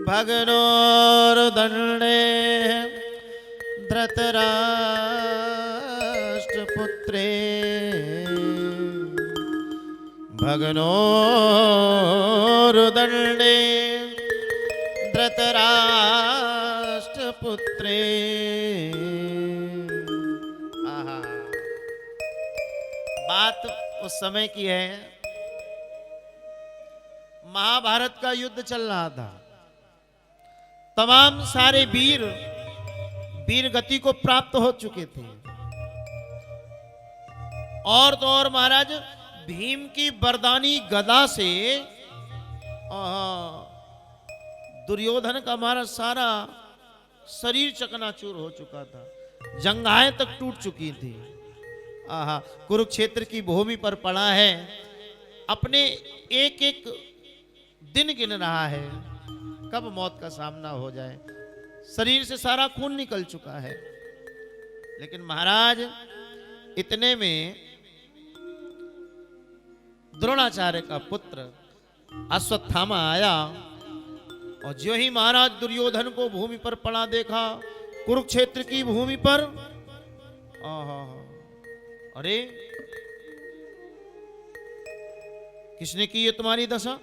भगनोर्दण्डे धृतराष्ट्रपुत्रे भगनोर्दण्डे धृतराष्ट्रपुत्रे। आहा, बात उस समय की है, महाभारत का युद्ध चल रहा था। तमाम सारे वीर वीर गति को प्राप्त हो चुके थे। और तो और महाराज भीम की वरदानी गदा से दुर्योधन का हमारा सारा शरीर चकनाचूर हो चुका था, जंघाएं तक टूट चुकी थी। आहा, कुरुक्षेत्र की भूमि पर पड़ा है, अपने एक एक दिन गिन रहा है कब मौत का सामना हो जाए। शरीर से सारा खून निकल चुका है। लेकिन महाराज इतने में द्रोणाचार्य का पुत्र अश्वत्थामा आया, और जो ही महाराज दुर्योधन को भूमि पर पड़ा देखा, कुरुक्षेत्र की भूमि पर, अरे किसने की ये तुम्हारी दशा?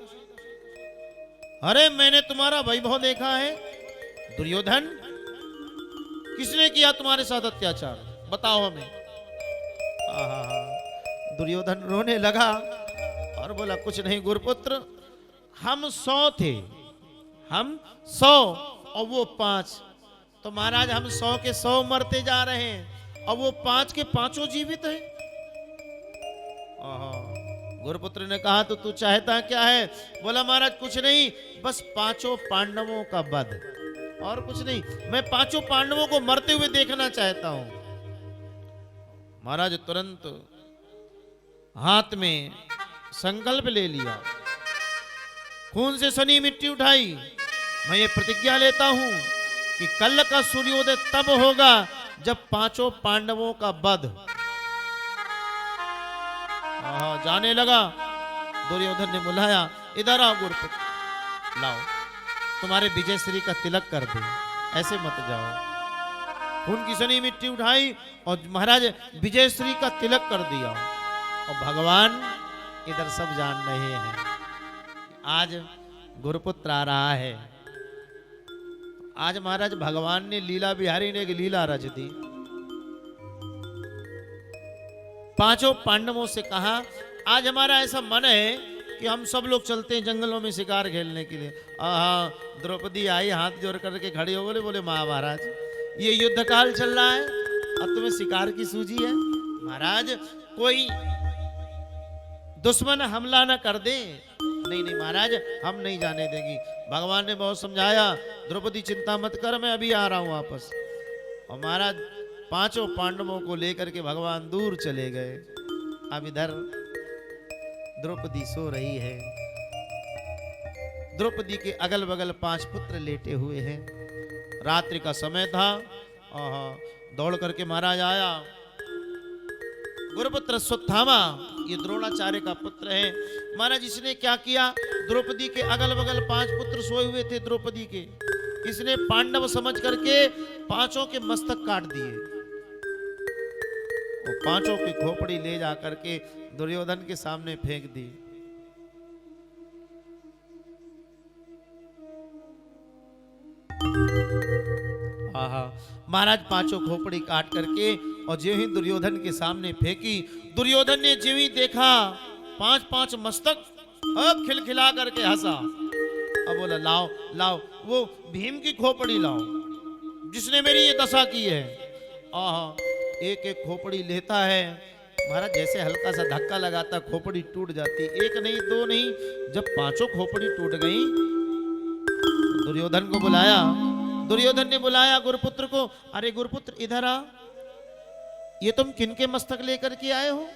अरे मैंने तुम्हारा वैभव देखा है दुर्योधन, किसने किया तुम्हारे साथ अत्याचार, बताओ हमें। दुर्योधन रोने लगा और बोला, कुछ नहीं गुरुपुत्र, हम 100 थे, हम 100 और वो 5। तो महाराज हम 100 के 100 मरते जा रहे हैं और वो 5 के 5 जीवित हैं। गुरुपुत्र ने कहा, तो तू चाहता क्या है? बोला, महाराज कुछ नहीं, बस 5 पांडवों का वध, और कुछ नहीं, मैं 5 पांडवों को मरते हुए देखना चाहता हूं। महाराज तुरंत हाथ में संकल्प ले लिया, खून से सनी मिट्टी उठाई, मैं ये प्रतिज्ञा लेता हूं कि कल का सूर्योदय तब होगा जब 5 पांडवों का वध। जाने लगा। दुर्योधन ने बुलाया, इधर आओ गुरुपुत्र, लाओ तुम्हारे विजयश्री का तिलक कर दे, ऐसे मत जाओ। खून की सनी मिट्टी उठाई और महाराज विजयश्री का तिलक कर दिया। और भगवान इधर सब जान रहे हैं, आज गुरुपुत्र आ रहा है। आज महाराज भगवान ने लीला बिहारी ने एक लीला रच दी। 5 पांडवों से कहा, आज हमारा ऐसा मन है कि हम सब लोग चलते हैं जंगलों में शिकार खेलने के लिए। द्रौपदी आई, हाथ जोड़ करके खड़ी हो, बोले महाराज ये युद्ध काल चल रहा है, अब तुम्हें शिकार की सूझी है? महाराज कोई दुश्मन हमला ना कर दे। नहीं नहीं महाराज, हम नहीं जाने देंगी। भगवान ने बहुत समझाया, द्रौपदी चिंता मत कर, मैं अभी आ रहा हूं वापस। और महाराज 5 पांडवों को लेकर के भगवान दूर चले गए। अब इधर द्रौपदी सो रही है। द्रौपदी के अगल बगल 5 पुत्र लेटे हुए हैं। रात्रि का समय था। दौड़ करके महाराज आया, गुरुपुत्र अश्वत्थामा, ये द्रोणाचार्य का पुत्र है। महाराज इसने क्या किया, द्रौपदी के अगल बगल 5 पुत्र सोए हुए थे द्रौपदी के, इसने पांडव समझ करके 5 के मस्तक काट दिए। वो 5 की खोपड़ी ले जा करके दुर्योधन के सामने फेंक दी। महाराज 5 खोपड़ी काट करके और जो ही दुर्योधन के सामने फेंकी, दुर्योधन ने जो ही देखा 5 मस्तक, अब खिलखिला करके हंसा। अब बोला, लाओ लाओ वो भीम की खोपड़ी लाओ, जिसने मेरी ये दशा की है। एक एक खोपड़ी लेता है महाराज, जैसे हल्का सा धक्का लगाता खोपड़ी टूट जाती। 1 नहीं 2 नहीं, जब 5 खोपड़ी टूट गई, दुर्योधन को बुलाया। दुर्योधन ने बुलाया गुरुपुत्र को, अरे गुरुपुत्र इधर आ, ये तुम किनके मस्तक लेकर के आए हो?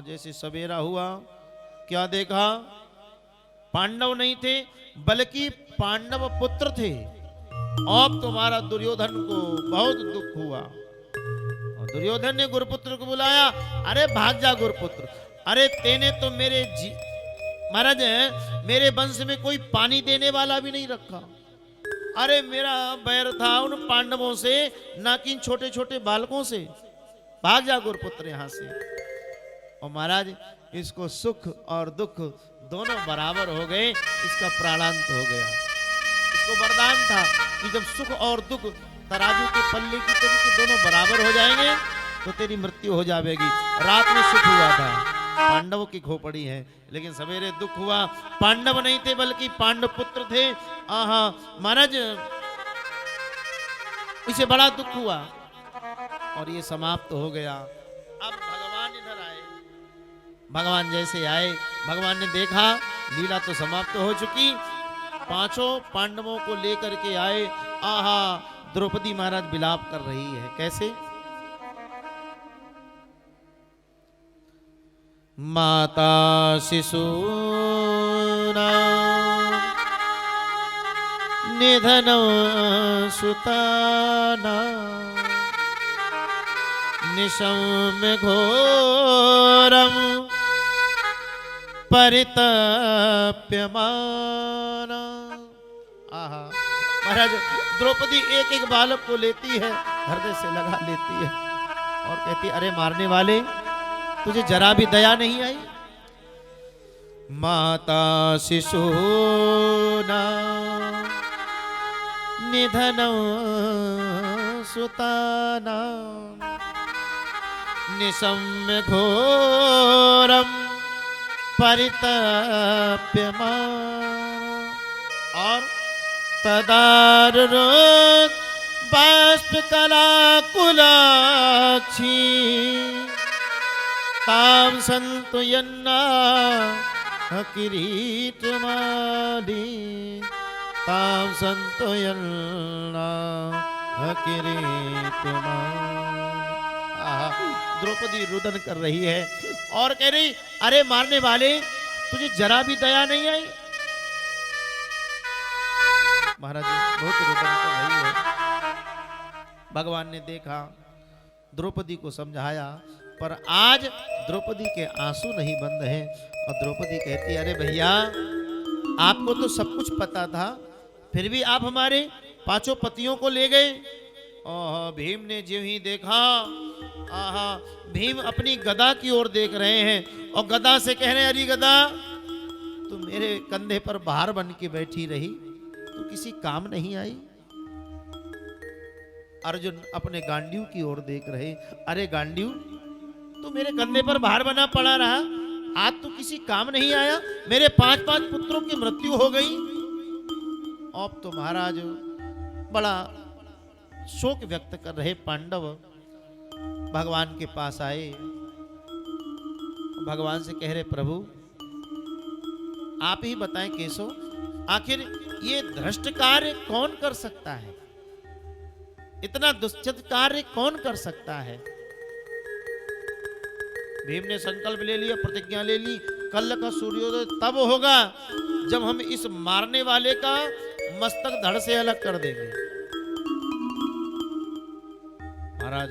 जैसे सवेरा हुआ, क्या देखा, पांडव नहीं थे बल्कि पांडव पुत्र थे। अब तुम्हारा दुर्योधन को बहुत दुख हुआ। और दुर्योधन ने गुरुपुत्र को बुलाया, अरे भाग जा गुरुपुत्र, अरे तेने तो मेरे महाराज मेरे वंश में कोई पानी देने वाला भी नहीं रखा। अरे मेरा बैर था उन पांडवों से, ना कि छोटे छोटे बालकों से। भाग जा गुरुपुत्र यहां से। और महाराज इसको सुख और दुख दोनों बराबर हो गए, इसका प्राणांत हो गया। इसको वरदान था कि जब सुख और दुख तराजू के पल्ले की तरीके दोनों बराबर हो जाएंगे तो तेरी मृत्यु हो जाएगी। रात में सुख हुआ था, पांडवों की खोपड़ी है, लेकिन सवेरे दुख हुआ। पांडव नहीं थे बल्कि पांडव पुत्र थे। आहा महाराज इसे बड़ा दुख हुआ और ये समाप्त हो गया। अब भगवान इधर आए। भगवान जैसे आए, भगवान ने देखा लीला तो समाप्त हो चुकी। पांचों पांडवों को लेकर के आए। आहा द्रौपदी महाराज विलाप कर रही है। कैसे? माता शिशूना निधन सुताना निशम घोरम परितप्यमान। आहा महाराज द्रौपदी एक एक बालक को लेती है, हृदय से लगा लेती है और कहती, अरे मारने वाले तुझे जरा भी दया नहीं आई? माता शिशूना निधन सुताना निशम्य घोरम परितप्यमान। और तदारुरोध बाष्प कलाकुलाक्षी ताम संतुयन्ना किरीटमाली ताम संतुयन्ना किरीटमाली। द्रौपदी रुदन कर रही है और कह रही, अरे मारने वाले तुझे जरा भी दया नहीं आई? महाराज बहुत रुदन कर रही है। भगवान ने देखा, द्रौपदी को समझाया, पर आज द्रौपदी के आंसू नहीं बंद हैं। और द्रौपदी कहती, अरे भैया आपको तो सब कुछ पता था, फिर भी आप हमारे पांचों पतियों को ले गए। भीम ने जो ही देखा, आहा भीम अपनी गदा की ओर देख रहे हैं और गदा से कह रहे हैं, अरे गदा तू मेरे कंधे पर भार बन के बैठी रही, तू किसी काम नहीं आई। अर्जुन अपने गांडीव की ओर देख रहे, अरे गांडीव तू मेरे कंधे पर भार बना पड़ा रहा, आज तू किसी काम नहीं आया। मेरे 5 पुत्रों की मृत्यु हो गई। अब तो महाराज बड़ा शोक व्यक्त कर रहे पांडव भगवान के पास आए। भगवान से कह रहे, प्रभु आप ही बताएं केशव, आखिर ये धृष्ट कार्य कौन कर सकता है? इतना दुष्चित कार्य कौन कर सकता है? भीम ने संकल्प ले लिया, प्रतिज्ञा ले ली, कल का सूर्योदय तब होगा जब हम इस मारने वाले का मस्तक धड़ से अलग कर देंगे। महाराज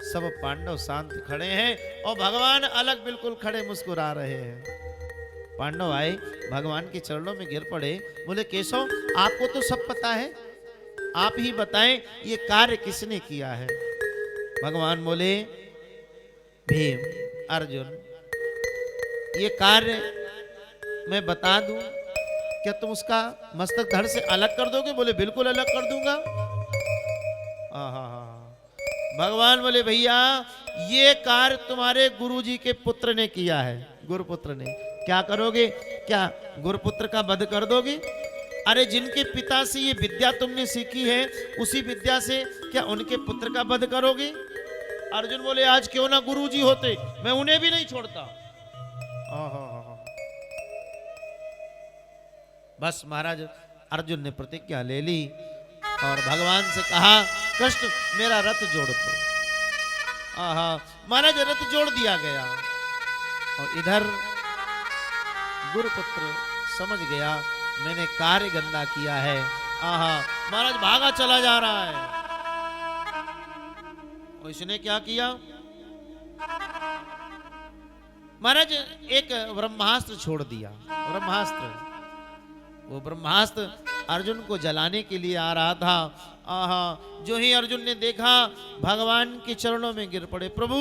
सब पांडव शांत खड़े हैं और भगवान अलग बिल्कुल खड़े मुस्कुरा रहे हैं। पांडव आए, भगवान के चरणों में गिर पड़े, बोले केशव आपको तो सब पता है, आप ही बताएं ये कार्य किसने किया है? भगवान बोले, भीम अर्जुन ये कार्य मैं बता दूं, क्या तुम उसका मस्तक धड़ से अलग कर दोगे? बोले बिल्कुल अलग कर दूंगा। भगवान बोले, भैया ये कार्य तुम्हारे गुरुजी के पुत्र ने किया है, गुरुपुत्र ने। क्या करोगे? क्या गुरुपुत्र का वध कर दोगे? अरे जिनके पिता से ये विद्या तुमने सीखी है, उसी विद्या से क्या उनके पुत्र का वध करोगे? अर्जुन बोले, आज क्यों ना गुरुजी होते, मैं उन्हें भी नहीं छोड़ता। बस महाराज अर्जुन ने प्रतिज्ञा ले ली और भगवान से कहा, कृष्ण मेरा रथ जोड़ दो। महाराज रथ जोड़ दिया गया और इधर गुरुपुत्र समझ गया मैंने कार्य गंदा किया है। महाराज भागा चला जा रहा है। और इसने क्या किया? महाराज एक ब्रह्मास्त्र छोड़ दिया। ब्रह्मास्त्र, वो ब्रह्मास्त्र अर्जुन को जलाने के लिए आ रहा था। जो ही अर्जुन ने देखा, भगवान के चरणों में गिर पड़े, प्रभु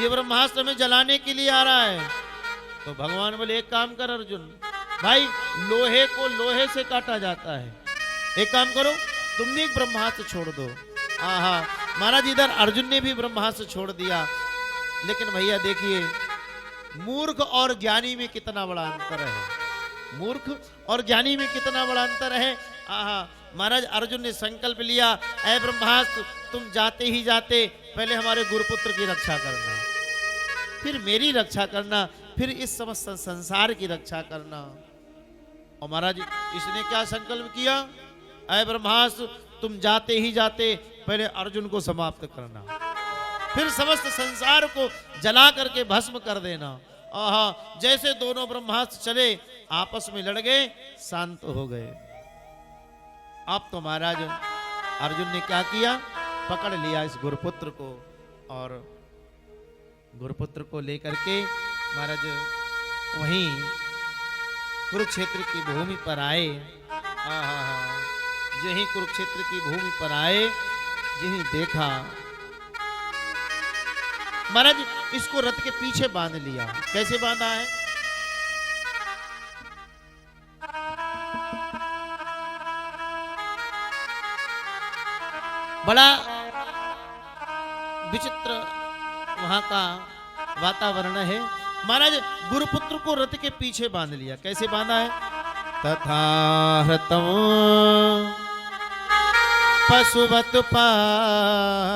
ये ब्रह्मास्त्र में जलाने के लिए आ रहा है। तो भगवान बोले, एक काम कर अर्जुन भाई, लोहे को लोहे से काटा जाता है, एक काम करो, तुम भी एक ब्रह्मास्त्र छोड़ दो। आहा, महाराज इधर अर्जुन ने भी ब्रह्मास्त्र छोड़ दिया। लेकिन भैया देखिए, मूर्ख और ज्ञानी में कितना बड़ा अंतर है। मूर्ख और ज्ञानी में कितना बड़ा अंतर है। आहा, महाराज अर्जुन ने संकल्प लिया, ऐ ब्रह्मास्त्र, तुम जाते ही जाते पहले हमारे गुरुपुत्र की रक्षा करना, फिर मेरी रक्षा करना, फिर इस समस्त संसार की रक्षा करना। और महाराज इसने क्या संकल्प किया, ऐ ब्रह्मास्त्र, तुम जाते ही जाते पहले अर्जुन को समाप्त करना, फिर समस्त संसार को जला करके भस्म कर देना। आहा, जैसे दोनों ब्रह्मास्त्र चले, आपस में लड़ गए, शांत हो गए। अब तो महाराज अर्जुन ने क्या किया, पकड़ लिया इस गुरुपुत्र को, और गुरुपुत्र को लेकर के महाराज वहीं कुरुक्षेत्र की भूमि पर आए। जो ही कुरुक्षेत्र की भूमि पर आए, जो ही देखा, महाराज इसको रथ के पीछे बांध लिया। कैसे बांधा है, बड़ा विचित्र वहां का वातावरण है। महाराज गुरुपुत्र को रथ के पीछे बांध लिया। कैसे बांधा है, तथा हृतम पशुवत पाशुबद्धम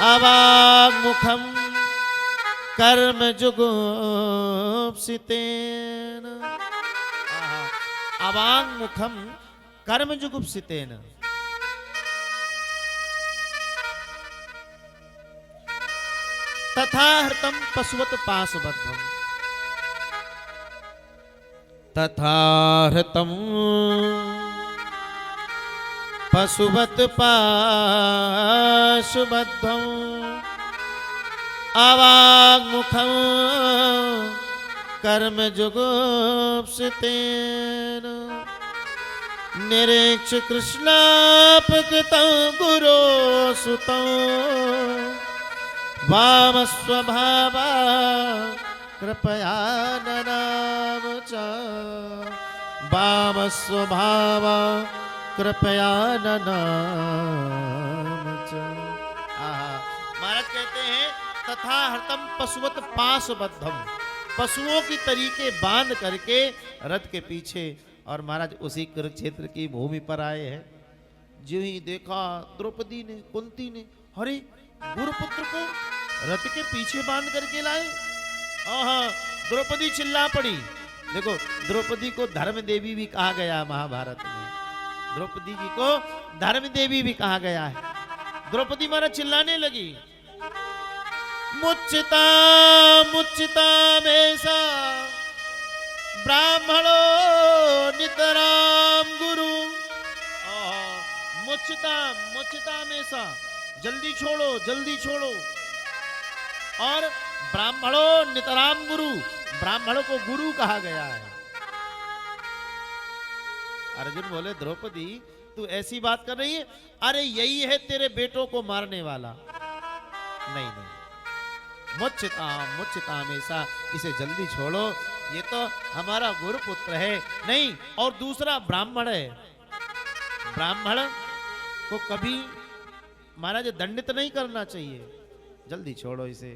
अवाग्मुखम कर्म जुगुप्सितेन। अवाग्मुखम कर्म जुगुप्सितेन। तथा हृतम पशुवत पाशुबद्धम। तथा हृतम पशुवत पाशुबद्धम अवाग्मुखम कर्म जुगुप्सितेन। निरीक्ष कृष्णापकृतं गुरो सुतं वाम स्वभावा कृपया ननाम च। वाम स्वभावा कृपया ननाम च। महाराज कहते हैं, तथा हृतम पशुवत पाशबद्धम, पशुओं की तरीके बांध करके रथ के पीछे। और महाराज उसी कुरुक्षेत्र की भूमि पर आए हैं। जो ही देखा द्रौपदी ने, कुंती ने, अरे गुरुपुत्र को रथ के पीछे बांध करके लाए। द्रौपदी चिल्ला पड़ी। देखो, द्रौपदी को धर्म देवी भी कहा गया महाभारत में। द्रौपदी जी को धर्म देवी भी कहा गया है। द्रौपदी महाराज चिल्लाने लगी, मुच्चिता मुच्चिता मेसा ब्राह्मणो नितराम गुरु। मुच्चिता मुच्चिता मेसा, जल्दी छोड़ो, जल्दी छोड़ो। और ब्राह्मणो नितराम गुरु, ब्राह्मणों को गुरु कहा गया है। अर्जुन बोले, द्रौपदी तू ऐसी बात कर रही है, अरे यही है तेरे बेटों को मारने वाला। नहीं नहीं, मुच्चिता ऐसा, इसे जल्दी छोड़ो, ये तो हमारा गुरुपुत्र है। नहीं, और दूसरा ब्राह्मण है, ब्राह्मण को कभी महाराज दंडित नहीं करना चाहिए, जल्दी छोड़ो इसे।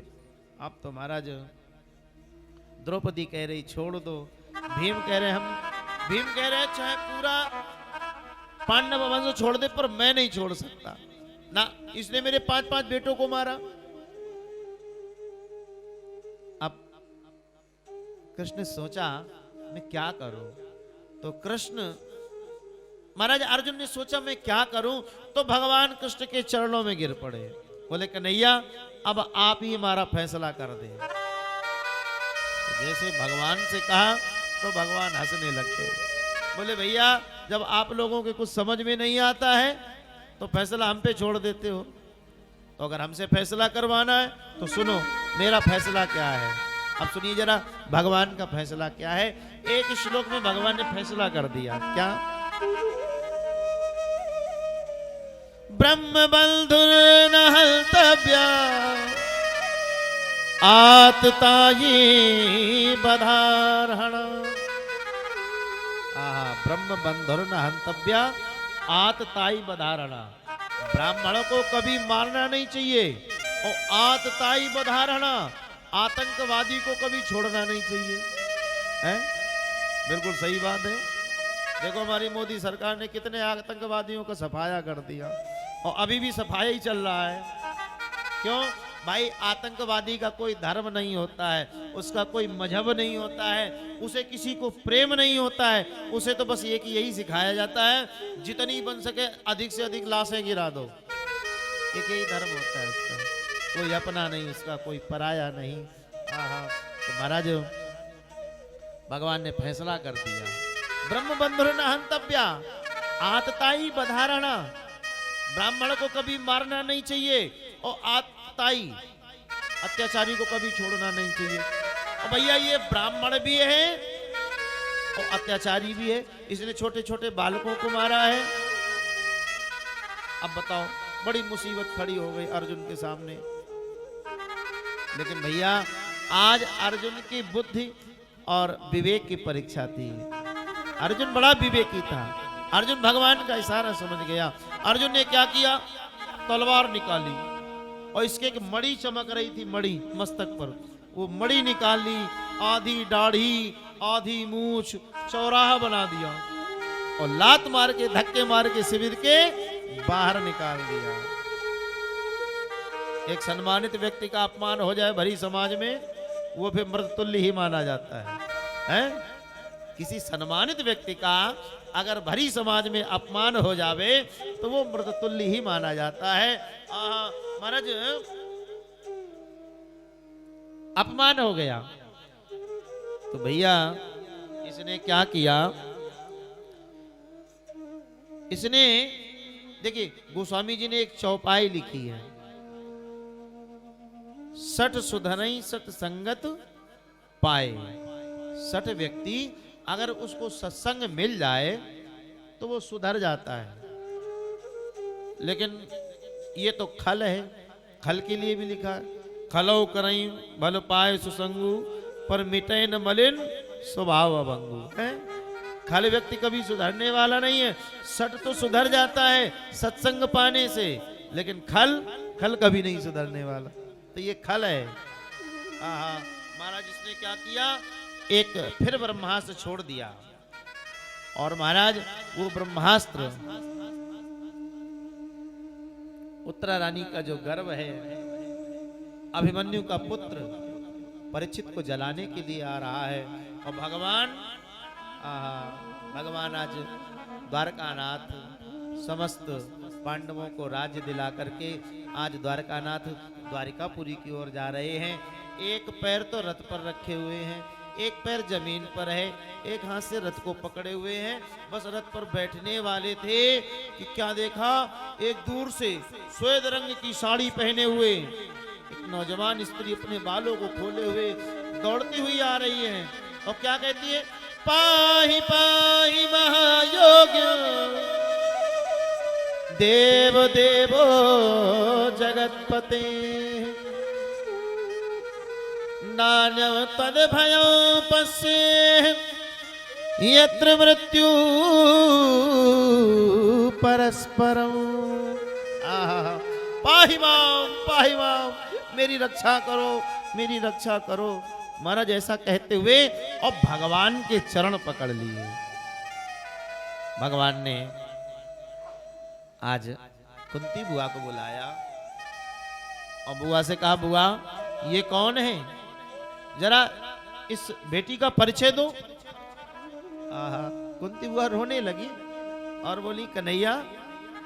अब तो महाराज द्रौपदी कह रही छोड़ दो, भीम कह रहे चाहे पूरा पांडव वंश छोड़ दे, पर मैं नहीं छोड़ सकता ना, इसने मेरे 5-5 बेटों को मारा। अब कृष्ण ने सोचा मैं क्या करूं, तो कृष्ण महाराज अर्जुन ने सोचा मैं क्या करूं, तो भगवान कृष्ण के चरणों में गिर पड़े। बोले कन्हैया अब आप ही हमारा फैसला कर दे। तो जैसे भगवान से कहा तो भगवान हंसने लगते। बोले भैया, जब आप लोगों के कुछ समझ में नहीं आता है तो फैसला हम पे छोड़ देते हो, तो अगर हमसे फैसला करवाना है तो सुनो मेरा फैसला क्या है। अब सुनिए जरा भगवान का फैसला क्या है। एक श्लोक में भगवान ने फैसला कर दिया, क्या? ब्रह्म बंधुर्न हन्तव्या आततायी बधारहण। ब्रह्म बंधुर न हंतव्या आतताई बधारणा। ब्राह्मण को कभी मारना नहीं चाहिए और आतताई बधारणा, आतंकवादी को कभी छोड़ना नहीं चाहिए। है बिल्कुल सही बात है। देखो हमारी मोदी सरकार ने कितने आतंकवादियों का सफाया कर दिया और अभी भी सफाया ही चल रहा है। क्यों भाई? आतंकवादी का कोई धर्म नहीं होता है, उसका कोई मजहब नहीं होता है, उसे किसी को प्रेम नहीं होता है। उसे तो बस यही सिखाया जाता है, जितनी बन सके अधिक से अधिक लाशें गिरा दो। एक यही धर्म होता है उसका, कोई अपना नहीं, उसका कोई पराया नहीं। तो महाराज भगवान ने फैसला कर दिया, ब्रह्म बंधुर न हंतव्या आतताई बधारणा। ब्राह्मण को कभी मारना नहीं चाहिए और आतताई अत्याचारी को कभी छोड़ना नहीं चाहिए। और भैया ये ब्राह्मण भी है और अत्याचारी भी है, इसने छोटे छोटे बालकों को मारा है। अब बताओ, बड़ी मुसीबत खड़ी हो गई अर्जुन के सामने। लेकिन भैया आज अर्जुन की बुद्धि और विवेक की परीक्षा थी। अर्जुन बड़ा विवेकी था। अर्जुन भगवान का इशारा समझ गया। अर्जुन ने क्या किया? तलवार निकाली और इसके एक मणि चमक रही थी, मणि मस्तक पर, वो मणि निकाल ली, आधी दाढ़ी आधी मूछ चौराहा बना दिया और लात मार के धक्के मार के शिविर के बाहर निकाल दिया। एक सम्मानित व्यक्ति का अपमान हो जाए भरी समाज में, वो फिर मृततुल्य ही माना जाता है? किसी सम्मानित व्यक्ति का अगर भरी समाज में अपमान हो जावे तो वो मृततुल्य ही माना जाता है। महाराज अपमान हो गया तो भैया इसने क्या किया? इसने देखिए गोस्वामी जी ने एक चौपाई लिखी है, सठ सुधरई सत संगत पाए। सठ व्यक्ति अगर उसको सत्संग मिल जाए तो वो सुधर जाता है। लेकिन ये तो खल है, खल के लिए भी लिखा है, खलो करई भल पाए सुसंगु पर मिटे न मलिन स्वभाव अभंगु। खल व्यक्ति कभी सुधरने वाला नहीं है। सठ तो सुधर जाता है सत्संग पाने से, लेकिन खल कभी नहीं सुधरने वाला। तो ये खल है। महाराज इसने क्या किया? एक फिर ब्रह्मास्त्र छोड़ दिया और महाराज वो ब्रह्मास्त्र उत्तरा रानी का जो गर्व है, अभिमन्यु का पुत्र परीक्षित को जलाने के लिए आ रहा है। और भगवान आज द्वारकानाथ समस्त पांडवों को राज्य दिला करके आज द्वारकानाथ द्वारिकापुरी की ओर जा रहे हैं। एक पैर तो रथ पर रखे हुए हैं, एक पैर जमीन पर है, एक हाथ से रथ को पकड़े हुए हैं। बस रथ पर बैठने वाले थे कि क्या देखा? एक दूर से श्वेत रंग की साड़ी पहने हुए एक नौजवान स्त्री अपने बालों को खोले हुए दौड़ती हुई आ रही है और क्या कहती है? पाहि पाहि महायोग्य देव देवो जगतपते नान्यव तद भयो पश्ये यत्र मृत्यु परस्परम। पाहि माम, मेरी रक्षा करो, मेरी रक्षा करो। महाराज ऐसा कहते हुए और भगवान के चरण पकड़ लिए। भगवान ने आज कुंती बुआ को बुलाया और बुआ से कहा, बुआ ये कौन है? जरा इस बेटी का परिचय दो। कुंती बुआ रोने लगी और बोली, कन्हैया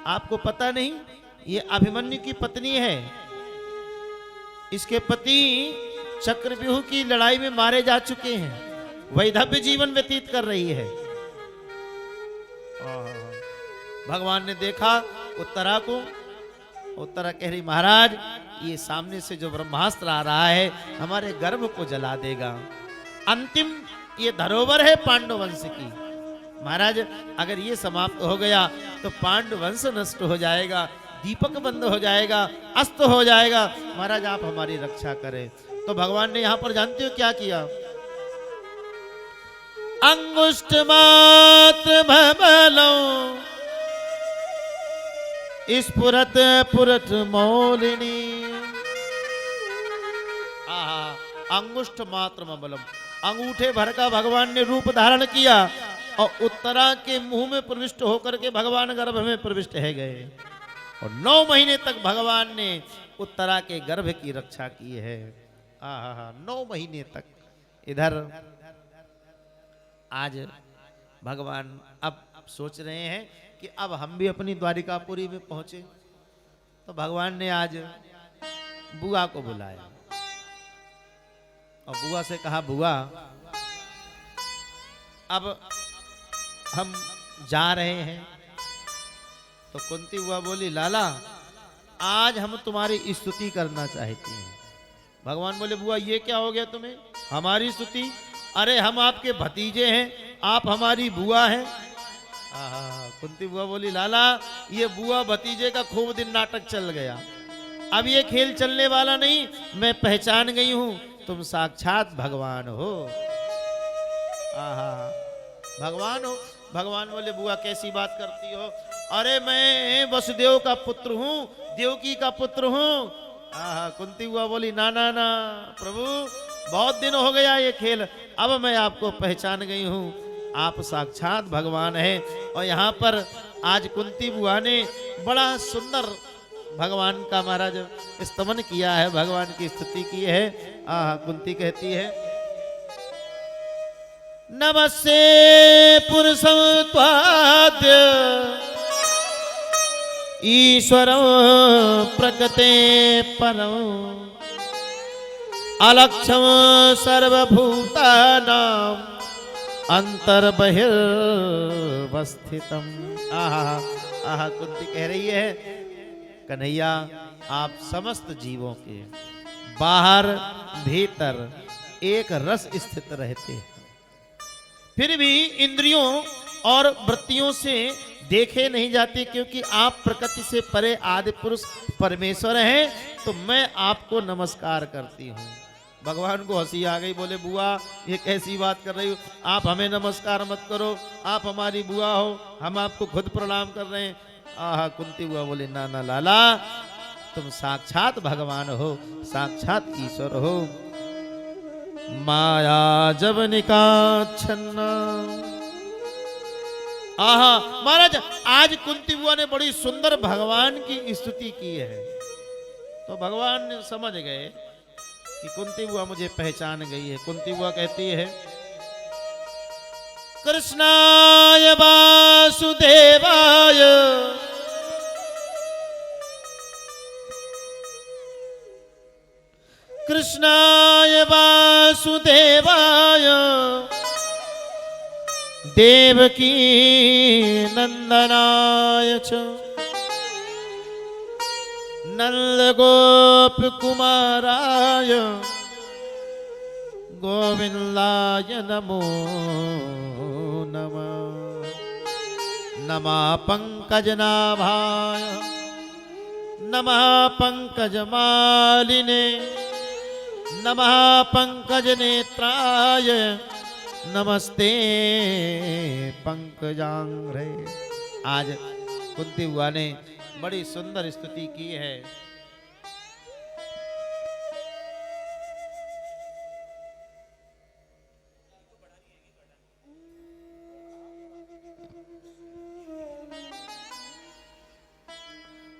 आपको पता नहीं, ये अभिमन्यु की पत्नी है। इसके पति चक्रव्यूह की लड़ाई में मारे जा चुके हैं, वैधव्य जीवन व्यतीत कर रही है। भगवान ने देखा उत्तरा को, उत्तरा कह रही, महाराज ये सामने से जो ब्रह्मास्त्र आ रहा है हमारे गर्भ को जला देगा। अंतिम ये धरोहर है पांडव वंश की। महाराज अगर ये समाप्त हो गया तो पांडव वंश नष्ट हो जाएगा, दीपक बंद हो जाएगा, अस्त हो जाएगा। महाराज आप हमारी रक्षा करें। तो भगवान ने यहां पर जानते हो क्या किया? अंगुष्ठ मात्र भबलो स्फुरत पुरत मौलिनी। अंगुष्ठ मात्र बलम, अंगूठे भर का भगवान ने रूप धारण किया और उत्तरा के मुंह में प्रविष्ट होकर के भगवान गर्भ में प्रविष्ट है गए और 9 महीने तक भगवान ने उत्तरा के गर्भ की रक्षा की है। 9 महीने तक। इधर आज भगवान अब सोच रहे हैं कि अब हम भी अपनी द्वारिकापुरी में पहुंचे, तो भगवान ने आज बुआ को बुलाया और बुआ से कहा, बुआ अब हम जा रहे हैं। तो कुंती बुआ बोली, लाला आज हम तुम्हारी स्तुति करना चाहती हैं। भगवान बोले, बुआ ये क्या हो गया तुम्हें, हमारी स्तुति? अरे हम आपके भतीजे हैं, आप हमारी बुआ हैं। कुंती बुआ बोली, लाला ये बुआ भतीजे का खूब दिन नाटक चल गया, अब ये खेल चलने वाला नहीं, मैं पहचान गई हूं तुम साक्षात भगवान हो। भगवान हो? भगवान बोले, बुआ कैसी बात करती हो? अरे मैं वसुदेव का पुत्र हूँ, देवकी का पुत्र हूँ। कुंती बुआ बोली, ना ना ना प्रभु, बहुत दिन हो गया ये खेल, अब मैं आपको पहचान गई हूँ, आप साक्षात भगवान है। और यहाँ पर आज कुंती बुआ ने बड़ा सुंदर भगवान का महाराज स्तमन किया है, भगवान की स्तुति की है। कुंती कहती है, नमस्ते पुरुषं त्वाद्य ईश्वरं प्रकृते परं अलक्ष्यं सर्वभूतानां अंतर्बहिर्वस्थितम्। कुंती कह रही है, कन्हैया आप समस्त जीवों के बाहर भीतर एक रस स्थित रहते हैं, फिर भी इंद्रियों और वृत्तियों से देखे नहीं जाते, क्योंकि आप प्रकृति से परे आदि पुरुष परमेश्वर हैं। तो मैं आपको नमस्कार करती हूँ। भगवान को हंसी आ गई, बोले, बुआ ये कैसी बात कर रही हो, आप हमें नमस्कार मत करो, आप हमारी बुआ हो, हम आपको खुद प्रणाम कर रहे हैं। कुंती बुआ बोले, ना ना लाला, तुम साक्षात भगवान हो, साक्षात ईश्वर हो। माया जब निकाच्छन्ना। महाराज आज कुंती बुआ ने बड़ी सुंदर भगवान की स्तुति की है, तो भगवान समझ गए कि कुंती बुआ मुझे पहचान गई है। कुंती बुआ कहती है, कृष्णाय वासुदेवाय कृष्णाय वासुदेवाय देवकी नंदनाय च नंद गोप कुमाराय गोविंदाय नमो नमः। नमः पंकजनाभाय नमः पंकजमालिने नमः पंकजनेत्राय नमस्ते पंकजांघ्रे। आज कुंती बुआ ने बड़ी सुंदर स्तुति की है।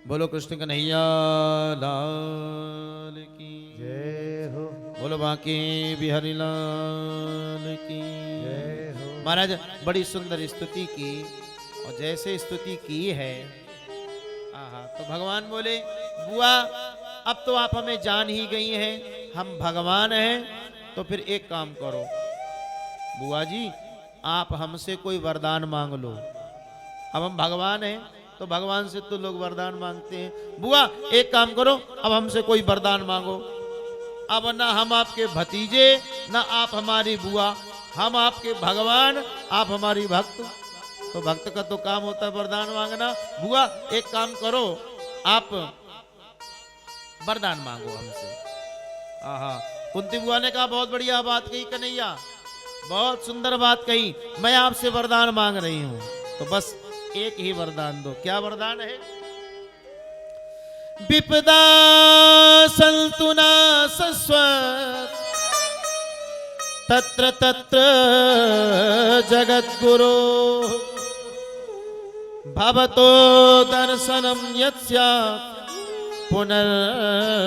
बोलो कृष्ण कन्हैया लाल की जय हो, बोलो बांके बिहारी लाल की जय हो। महाराज बड़ी सुंदर स्तुति की, और जैसे स्तुति की है तो भगवान बोले, बुआ अब तो आप हमें जान ही गई हैं, हम भगवान हैं, तो फिर एक काम करो बुआ जी, आप हमसे कोई वरदान मांग लो। अब हम भगवान हैं तो भगवान से तो लोग वरदान मांगते हैं। बुआ एक काम करो, अब हमसे कोई वरदान मांगो। अब ना हम आपके भतीजे, ना आप हमारी बुआ, हम आपके भगवान, आप हमारी भक्त। तो भक्त का तो काम होता है वरदान मांगना। बुआ एक काम करो, आप वरदान मांगो हमसे। कुंती बुआ ने कहा, बहुत बढ़िया बात कही कन्हैया, बहुत सुंदर बात कही, मैं आपसे वरदान मांग रही हूं, तो बस एक ही वरदान दो। क्या वरदान है? विपदा संतु न सस्वत तत्र तत्र जगद्गुरो भवतो दर्शनम यत्स्या पुनर्भव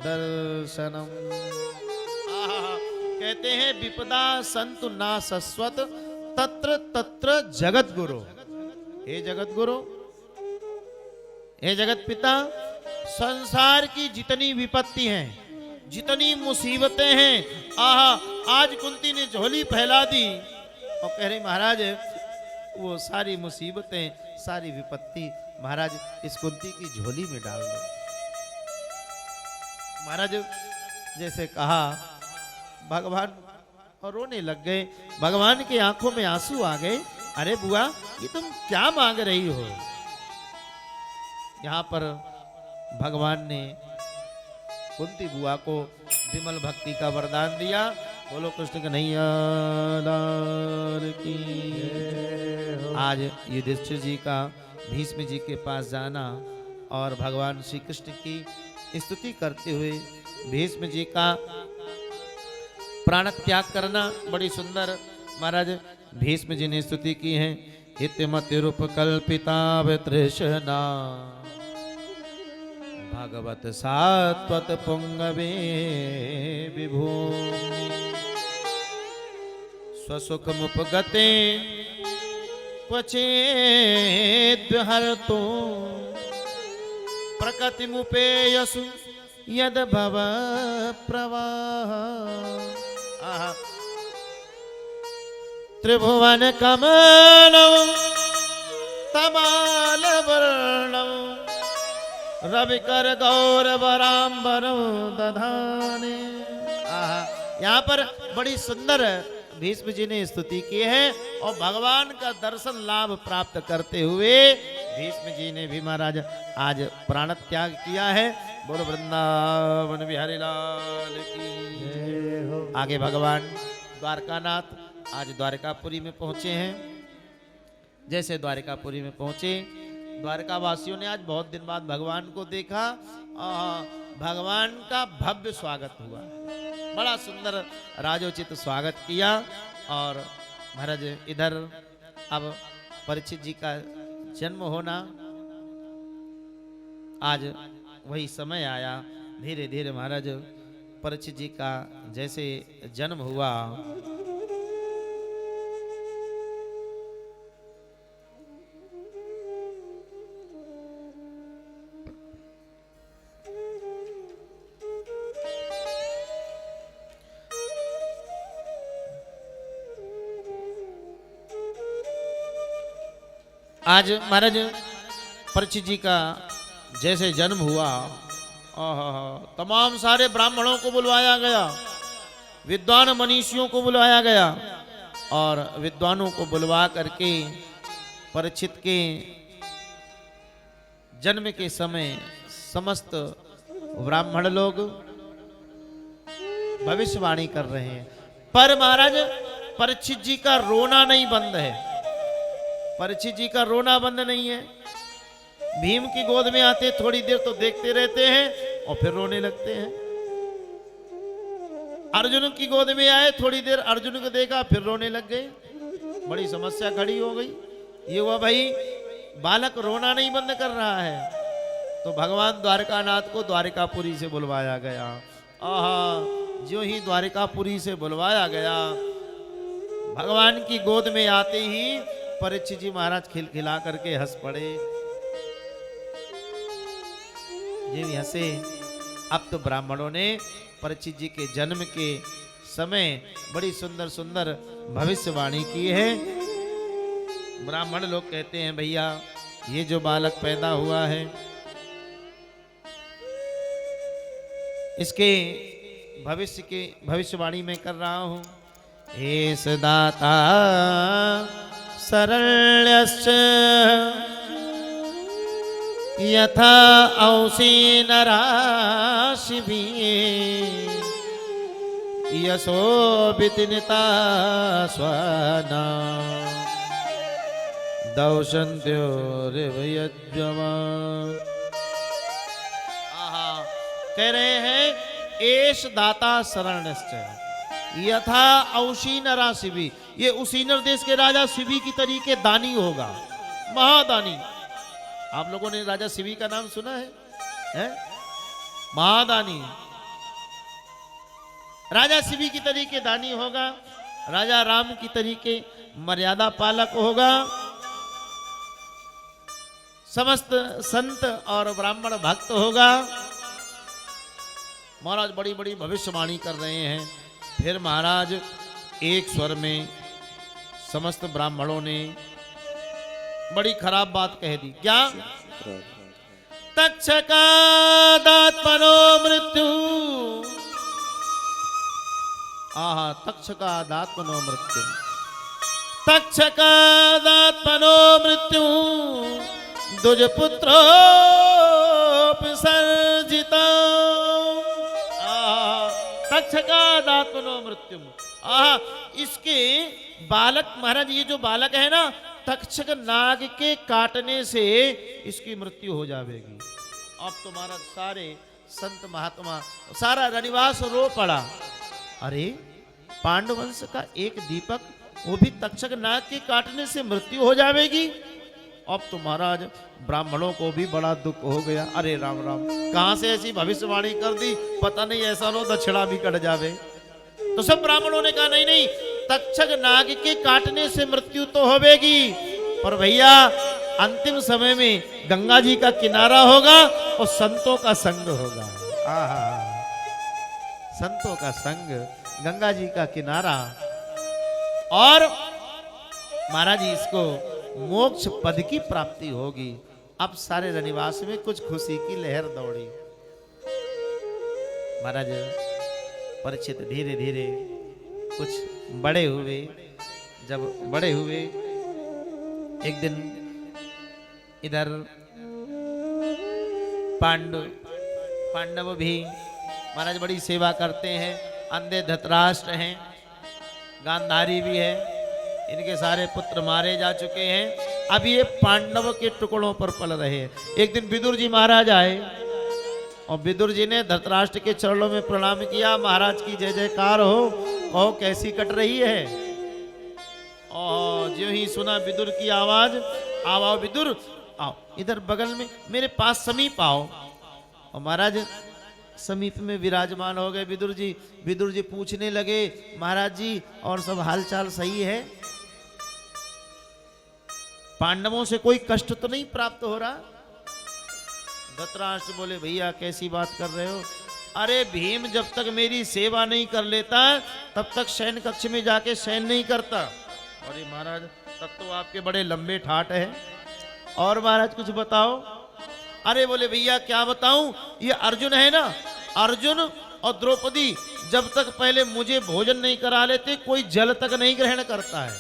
दर्शनम। कहते हैं विपदा संतु ना सस्वत तत्र तत्र जगत गुरु। हे जगत गुरु, हे जगत पिता, संसार की जितनी विपत्ति हैं, जितनी मुसीबतें हैं, आज कुंती ने झोली फैला दी और कह रही महाराज वो सारी मुसीबतें, सारी विपत्ति महाराज इस कुंती की झोली में डाल दो। महाराज जैसे कहा, भगवान और रोने लग गए। भगवान की आंखों में आंसू आ गए। अरे बुआ, ये तुम क्या मांग रही हो? यहां पर भगवान ने कुंती बुआ को विमल भक्ति का वरदान दिया। बोलो कृष्ण कन्हैया लाल की। आज युधिष्ठिर जी का भीष्म जी के पास जाना और भगवान श्री कृष्ण की स्तुति करते हुए भीष्म जी का प्राण त्याग करना बड़ी सुंदर महाराज भीष्म जी ने स्तुति की है। हितमति रूप कल्पिता तृष्णा भगवत सात्वत पुंगवे विभूमि स्वसुख मुपगते क्वचेद्हर्तु प्रकृति मुपेयसु यद भव प्रवाह। त्रिभुवन कमलम तमाल वर्णम रविकर गौरवराम्बरम दधाने। यहाँ पर बड़ी सुंदर भीष्म जी ने स्तुति की है और भगवान का दर्शन लाभ प्राप्त करते हुए भीष्म जी ने भी महाराज आज प्राण त्याग किया है। बोलो वृंदावन बिहारी लाल की। आगे भगवान द्वारकानाथ आज द्वारकापुरी में पहुंचे हैं। जैसे द्वारकापुरी में पहुंचे, द्वारका वासियों ने आज बहुत दिन बाद भगवान को देखा और भगवान का भव्य स्वागत हुआ। बड़ा सुंदर राजोचित स्वागत किया। और महाराज इधर अब परीक्षित जी का जन्म होना, आज वही समय आया। धीरे धीरे महाराज परीक्षित जी का जैसे जन्म हुआ, आज महाराज परीक्षित जी का जैसे जन्म हुआ, तमाम सारे ब्राह्मणों को बुलवाया गया, विद्वान मनीषियों को बुलवाया गया और विद्वानों को बुलवा करके परीक्षित के जन्म के समय समस्त ब्राह्मण लोग भविष्यवाणी कर रहे हैं। पर महाराज परीक्षित जी का रोना नहीं बंद है। परीक्षित जी का रोना बंद नहीं है। भीम की गोद में आते थोड़ी देर तो देखते रहते हैं और फिर रोने लगते हैं। अर्जुन की गोद में आए, थोड़ी देर अर्जुन को देखा, फिर रोने लग गए। बड़ी समस्या खड़ी हो गई। ये हुआ भाई, बालक रोना नहीं बंद कर रहा है। तो भगवान द्वारकानाथ को द्वारकापुरी से बुलवाया गया। जो ही द्वारकापुरी से बुलवाया गया, भगवान की गोद में आते ही परीक्षित जी महाराज खिलखिला करके हंस पड़े। ये हंसे। अब तो ब्राह्मणों ने परीक्षित जी के जन्म के समय बड़ी सुंदर सुंदर भविष्यवाणी की है। ब्राह्मण लोग कहते हैं भैया, ये जो बालक पैदा हुआ है, इसके भविष्य की भविष्यवाणी में कर रहा हूं। हे सदाता शरण्यश्च यथा औसी नराशिभिः यशो वितिनिता स्वाना दौशन्त्यो रिवयज्वमा। आहा, कह रहे हैं एष दाता शरणश्च यथा औशीनरा शिवी, ये उसीनर देश के राजा शिवी की तरीके दानी होगा, महादानी। आप लोगों ने राजा शिवी का नाम सुना है? महादानी राजा शिवी की तरीके दानी होगा, राजा राम की तरीके मर्यादा पालक होगा, समस्त संत और ब्राह्मण भक्त होगा। महाराज बड़ी बड़ी भविष्यवाणी कर रहे हैं। फिर महाराज एक स्वर में समस्त ब्राह्मणों ने बड़ी खराब बात कह दी। क्या? तक्षकादात्मनो मृत्यु। आहा, तक्षकादात्मनो मृत्यु, तक्षकादात्मनो मृत्यु दुजपुत्रोपसर्जिता। तक्षकादात्मनो मृत्यु। आहा, इसके बालक, महाराज ये जो बालक है ना, तक्षक नाग के काटने से इसकी मृत्यु हो जाएगी। अब तुम्हारा सारे संत महात्मा, सारा रनिवास रो पड़ा। अरे पांडवंश का एक दीपक, वो भी तक्षक नाग के काटने से मृत्यु हो जाएगी। अब तो महाराज ब्राह्मणों को भी बड़ा दुख हो गया। अरे राम राम, कहां से ऐसी भविष्यवाणी कर दी, पता नहीं ऐसा लो दक्षिणा भी कट जावे। तो सब ब्राह्मणों ने कहा नहीं नहीं, तक्षक नाग के काटने से मृत्यु तो होवेगी, पर भैया अंतिम समय में गंगा जी का किनारा होगा और संतों का संग होगा। आहा, संतों का संग, गंगा जी का किनारा, और महाराज इसको मोक्ष पद की प्राप्ति होगी। अब सारे रनिवास में कुछ खुशी की लहर दौड़ी। महाराज परीक्षित धीरे धीरे कुछ बड़े हुए। जब बड़े हुए, एक दिन इधर पांडव भी महाराज बड़ी सेवा करते हैं। अंधे धृतराष्ट्र हैं, गांधारी भी है, इनके सारे पुत्र मारे जा चुके हैं। अब ये पांडव के टुकड़ों पर पल रहे हैं। एक दिन विदुर जी महाराज आए और विदुर जी ने धृतराष्ट्र के चरणों में प्रणाम किया। महाराज की जय जयकार हो, कहो कैसी कट रही है। और जो ही सुना विदुर की आवाज, आओ विदुर आओ, इधर बगल में मेरे पास समीप आओ। और महाराज समीप में विराजमान हो गए विदुर जी। विदुर जी पूछने लगे, महाराज जी और सब हालचाल सही है? पांडवों से कोई कष्ट तो नहीं प्राप्त हो रहा? धृतराष्ट्र बोले, भैया कैसी बात कर रहे हो? अरे भीम जब तक मेरी सेवा नहीं कर लेता तब तक शयन कक्ष में जाके शयन नहीं करता। अरे महाराज तब तो आपके बड़े लंबे ठाट हैं। और महाराज कुछ बताओ। अरे बोले भैया क्या बताऊं, ये अर्जुन है ना, अर्जुन और द्रौपदी जब तक पहले मुझे भोजन नहीं करा लेते कोई जल तक नहीं ग्रहण करता है।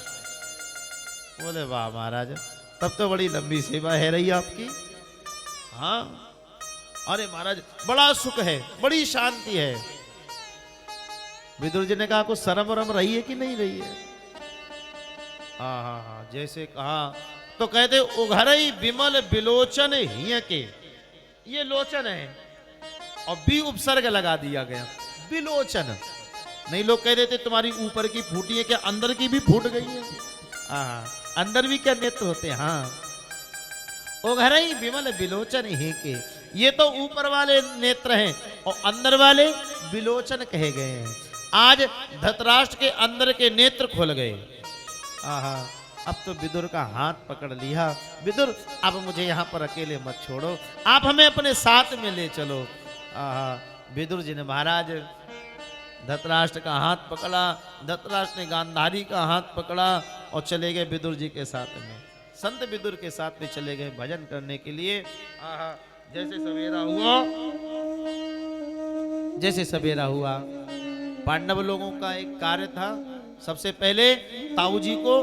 बोले वाह महाराज, तब तो बड़ी लंबी सेवा है रही आपकी। हाँ, अरे महाराज बड़ा सुख है, बड़ी शांति है। विदुर जी ने कहा कुछ शर्म वरम रही है कि नहीं रही है? हाँ हाँ हाँ, जैसे कहा तो कहते उघरई विमल बिलोचन हिय के, ये लोचन है और बी उपसर्ग लगा दिया गया, बिलोचन। नहीं लोग कह देते तुम्हारी ऊपर की फूटी है, क्या अंदर की भी फूट गई है? हाँ, अंदर भी क्या नेत्र होते हैं? हाँ, उघरई विमल बिलोचन ही के, ये तो ऊपर वाले नेत्र हैं और अंदर वाले बिलोचन कहे गए हैं। आज धृतराष्ट्र के अंदर के नेत्र खुल गए। आहा, अब तो विदुर का हाथ पकड़ लिया। विदुर अब मुझे यहाँ पर अकेले मत छोड़ो, आप हमें अपने साथ में ले चलो। आहा, विदुर जी ने महाराज धृतराष्ट्र का हाथ पकड़ा, धृतराष्ट्र ने गांधारी का हाथ पकड़ा और चले गए विदुर जी के साथ में। संत विदुर के साथ में चले गए भजन करने के लिए। आहा, जैसे सवेरा हुआ पांडव लोगों का एक कार्य था। सबसे पहले ताऊ जी को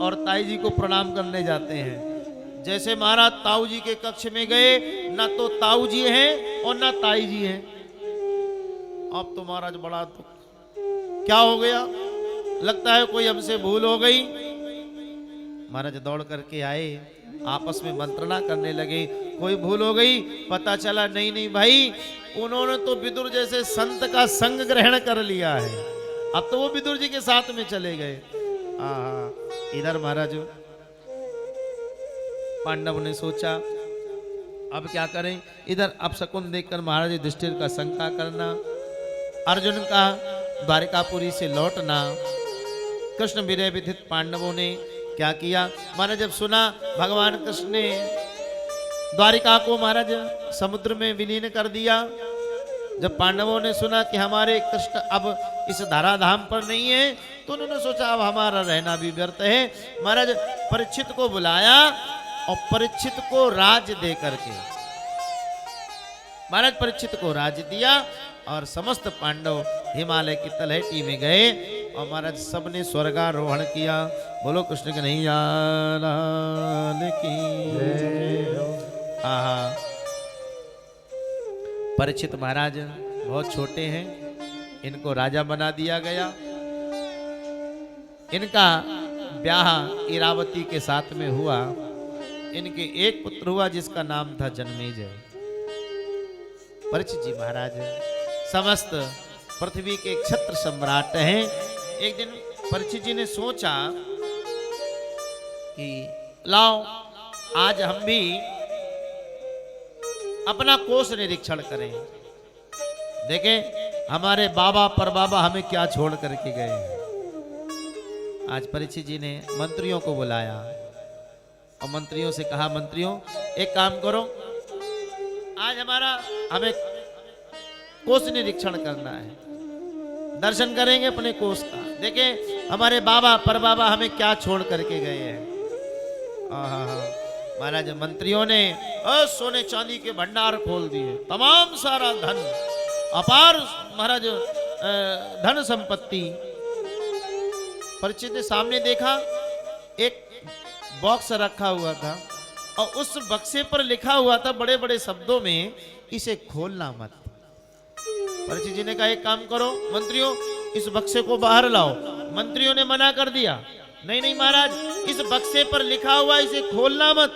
और ताई जी को प्रणाम करने जाते हैं। जैसे महाराज ताऊ जी के कक्ष में गए, ना तो ताऊ जी हैं और ना ताई जी हैं। अब तो महाराज बड़ा दुख, क्या हो गया? लगता है कोई हमसे भूल हो गई। महाराज दौड़ करके आए, आपस में मंत्रणा करने लगे, कोई भूल हो गई? पता चला नहीं नहीं भाई, उन्होंने तो विदुर जैसे संत का संग ग्रहण कर लिया है, अब तो वो विदुर जी के साथ में चले गए। इधर महाराज पांडव ने सोचा अब क्या करें। इधर अपशकुन देखकर महाराज युधिष्ठिर का शंका करना, अर्जुन का द्वारिकापुरी से लौटना, कृष्ण विरह विधित पांडवों ने क्या किया? महाराज जब सुना भगवान कृष्ण ने द्वारिका को महाराज समुद्र में विलीन कर दिया, जब पांडवों ने सुना कि हमारे कृष्ण अब इस धराधाम पर नहीं है, तो उन्होंने सोचा अब हमारा रहना भी व्यर्थ है। महाराज परीक्षित को बुलाया और परीक्षित को राज दे करके महाराज परीक्षित को राज दिया और समस्त पांडव हिमालय की तलहटी में गए और महाराज सबने स्वर्गारोहण किया। बोलो कृष्ण के नहीं लाल की जय हो। हाँ, परीक्षित महाराज बहुत छोटे हैं, इनको राजा बना दिया गया। इनका ब्याह इरावती के साथ में हुआ। इनके एक पुत्र हुआ जिसका नाम था जन्मेजय। परीक्षित जी महाराज समस्त पृथ्वी के क्षत्र सम्राट हैं। एक दिन परीक्षित जी ने सोचा कि लाओ आज हम भी अपना कोष निरीक्षण करें, देखें हमारे बाबा परबाबा हमें क्या छोड़ करके गए हैं। आज परीक्षित जी ने मंत्रियों को बुलाया और मंत्रियों से कहा, मंत्रियों एक काम करो, आज हमें कोष निरीक्षण करना है, दर्शन करेंगे अपने कोष का, देखें हमारे बाबा परबाबा हमें क्या छोड़ करके गए हैं। महाराज मंत्रियों ने सोने चांदी के भंडार खोल दिए, तमाम सारा धन, अपार महाराज धन संपत्ति। परीक्षित ने सामने देखा एक बॉक्स रखा हुआ था और उस बक्से पर लिखा हुआ था बड़े बड़े शब्दों में, इसे खोलना मत। परीक्षित जी ने कहा एक काम करो मंत्रियों, इस बक्से को बाहर लाओ। मंत्रियों ने मना कर दिया, नहीं नहीं महाराज, इस बक्से पर लिखा हुआ इसे खोलना मत।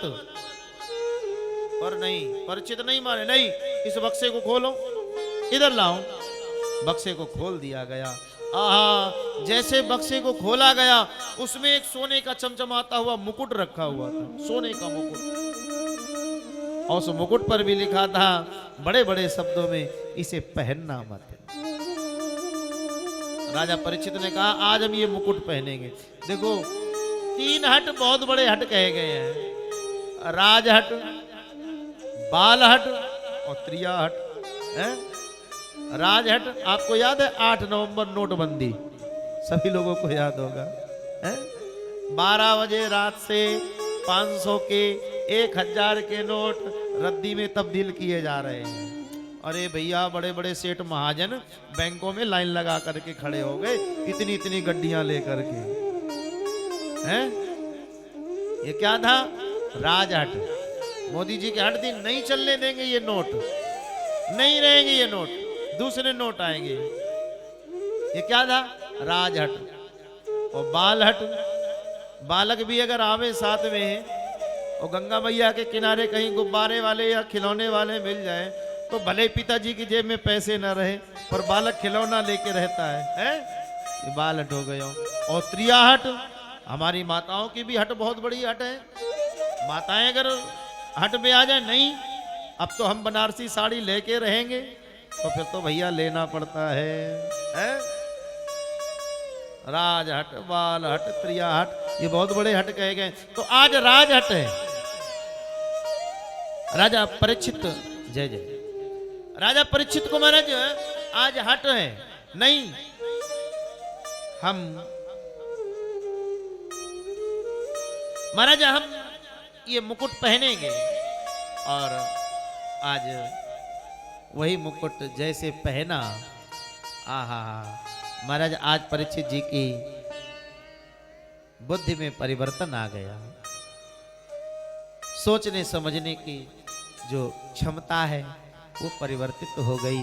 पर नहीं, परीक्षित नहीं माने, नहीं इस बक्से को खोलो, इधर लाओ। बक्से को खोल दिया गया। आहा, जैसे बक्से को खोला गया उसमें एक सोने का चमचमाता हुआ मुकुट रखा हुआ था, सोने का मुकुट, और उस मुकुट पर भी लिखा था बड़े बड़े शब्दों में, इसे पहनना मत। राजा परीक्षित ने कहा आज हम ये मुकुट पहनेंगे। देखो 3 हट बहुत बड़े हट कहे गए हैं, राजहट, बालहट और त्रियाहट है। राजहट आपको याद है 8 नवंबर नोटबंदी, सभी लोगों को याद होगा है? 12 बजे रात से 500 के 1000 के नोट रद्दी में तब्दील किए जा रहे हैं। अरे भैया बड़े बड़े सेठ महाजन बैंकों में लाइन लगा करके खड़े हो गए, इतनी इतनी गड्डियां लेकर के हैं। ये क्या था? राजहट। मोदी जी के हट दिन नहीं चलने देंगे ये नोट, नहीं रहेंगे ये नोट, दूसरे नोट आएंगे। ये क्या था? राजहट। और बालहट, बालक भी अगर आवे साथ में और गंगा मैया के किनारे कहीं गुब्बारे वाले या खिलौने वाले मिल जाए तो भले पिताजी की जेब में पैसे न रहे पर बालक खिलौना लेके रहता है? ये बालहट हो गए। और त्रियाहट, हमारी माताओं की भी हट बहुत बड़ी हट है। माताएं अगर हट में आ जाए, नहीं अब तो हम बनारसी साड़ी लेके रहेंगे, तो फिर तो भैया लेना पड़ता है? राजहट, बालहट, त्रियाहट, ये बहुत बड़े हट कहे गए। तो आज राजहट है। राजा परीक्षित, जय जय, राजा परीक्षित को महाराज आज हट है, नहीं हम महाराज हम ये मुकुट पहनेंगे। और आज वही मुकुट जैसे पहना, आहा महाराज आज परीक्षित जी की बुद्धि में परिवर्तन आ गया, सोचने समझने की जो क्षमता है वो परिवर्तित हो गई,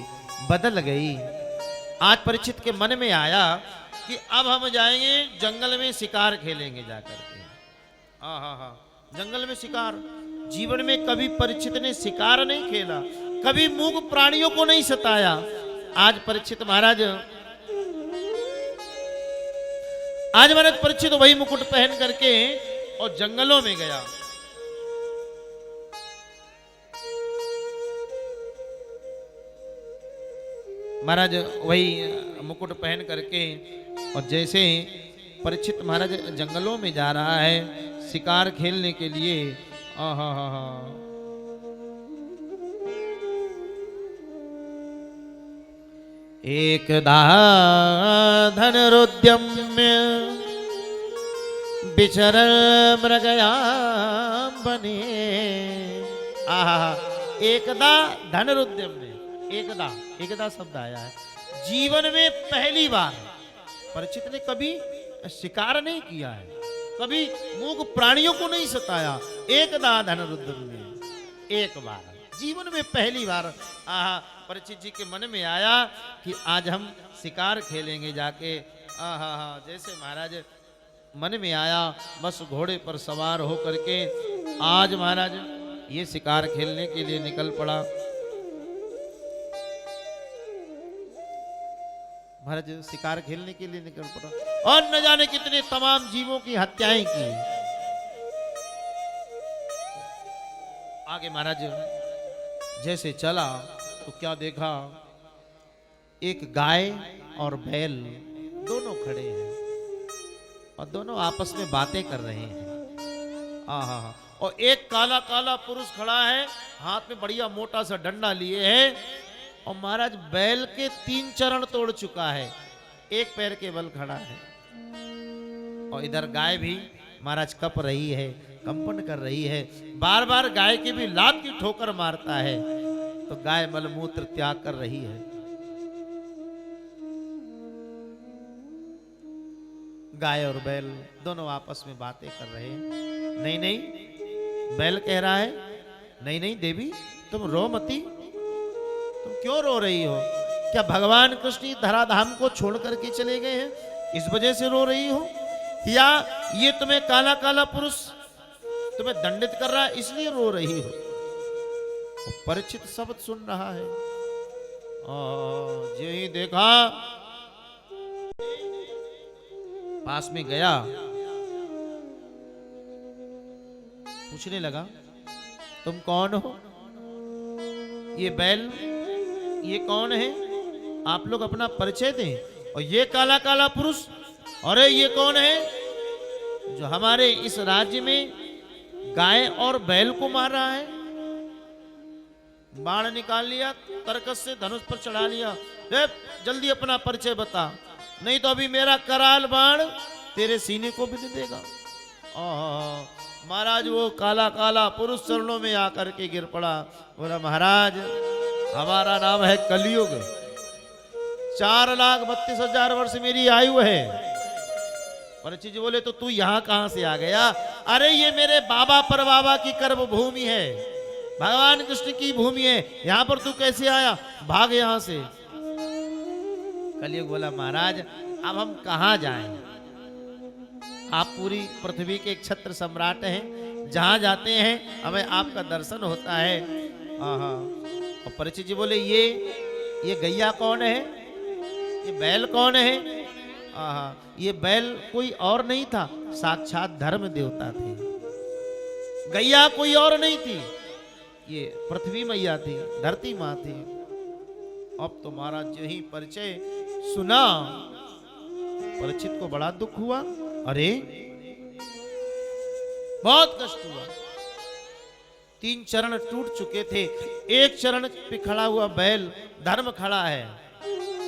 बदल गई। आज परीक्षित के मन में आया कि अब हम जाएंगे जंगल में शिकार खेलेंगे जाकर के। हाँ, जंगल में शिकार। जीवन में कभी परीक्षित ने शिकार नहीं खेला, कभी मूक प्राणियों को नहीं सताया। आज परीक्षित महाराज परीक्षित वही मुकुट पहन करके और जंगलों में गया। महाराज वही मुकुट पहन करके और जैसे परीक्षित महाराज जंगलों में जा रहा है शिकार खेलने के लिए। एकदा धनुरुद्यम्य विचरण मृगयाम बने। एकदा धनुरुद्यम्य, एकदा शब्द आया है। जीवन में पहली बार परीक्षित ने कभी शिकार नहीं किया है, कभी मूक प्राणियों को नहीं सताया। एकदा धनुरुद्यम्य, एक बार जीवन में पहली बार परीक्षित जी के मन में आया कि आज हम शिकार खेलेंगे जाके। जैसे महाराज मन में आया बस घोड़े पर सवार हो करके आज महाराज ये शिकार खेलने के लिए निकल पड़ा। महाराज शिकार खेलने के लिए निकल पड़ा और न जाने कितने तमाम जीवों की हत्याएं की। आगे महाराज जैसे चला तो क्या देखा, एक गाय और बैल दोनों खड़े हैं और दोनों आपस में बातें कर रहे हैं। और एक काला काला पुरुष खड़ा है, हाथ में बढ़िया मोटा सा डंडा लिए है और महाराज बैल के 3 चरण तोड़ चुका है, एक पैर के बल खड़ा है। और इधर गाय भी महाराज कप रही है, कंपन कर रही है, बार बार गाय के भी लात की ठोकर मारता है तो गाय मलमूत्र त्याग कर रही है। गाय और बैल दोनों आपस में बातें कर रहे हैं। नहीं नहीं, बैल कह रहा है, नहीं नहीं देवी तुम रो मती, तुम क्यों रो रही हो? क्या भगवान कृष्ण धराधाम को छोड़ करके चले गए हैं, इस वजह से रो रही हो? या ये तुम्हें काला काला पुरुष तुम्हें दंडित कर रहा है इसलिए रो रही हो? परीक्षित शब्द सुन रहा है। जो ही देखा पास में गया, पूछने लगा तुम कौन हो? ये बैल ये कौन है? आप लोग अपना परिचय दें। और ये काला काला पुरुष, अरे ये कौन है जो हमारे इस राज्य में गाय और बैल को मार रहा है? बाण निकाल लिया, तरकस से धनुष पर चढ़ा लिया। जल्दी अपना परिचय बता, नहीं तो अभी मेरा कराल बाण तेरे सीने को भी दे देगा। महाराज वो काला काला पुरुष चरणों में आकर के गिर पड़ा, बोला महाराज हमारा नाम है कलयुग, 4,32,000 वर्ष मेरी आयु है। परीक्षित जी बोले तो तू यहाँ कहां से आ गया? अरे ये मेरे बाबा पर बाबा की कर्म भूमि है, भगवान कृष्ण की भूमि है, यहां पर तू कैसे आया? भाग यहां से। कलयुग बोला महाराज अब हम कहां जाएं? आप पूरी पृथ्वी के क्षत्र सम्राट हैं, जहां जाते हैं हमें आपका दर्शन होता है। और परीक्षित जी बोले ये गैया कौन है? ये बैल कौन है? ये बैल कोई और नहीं था, साक्षात धर्म देवता थे। गैया कोई और नहीं थी, ये पृथ्वी मैया थी, धरती माँ थी। अब तो महाराज जो ही परिचय सुना, परीक्षित को बड़ा दुख हुआ। अरे बहुत कष्ट हुआ, 3 चरण टूट चुके थे, एक चरण पे खड़ा हुआ बैल धर्म खड़ा है।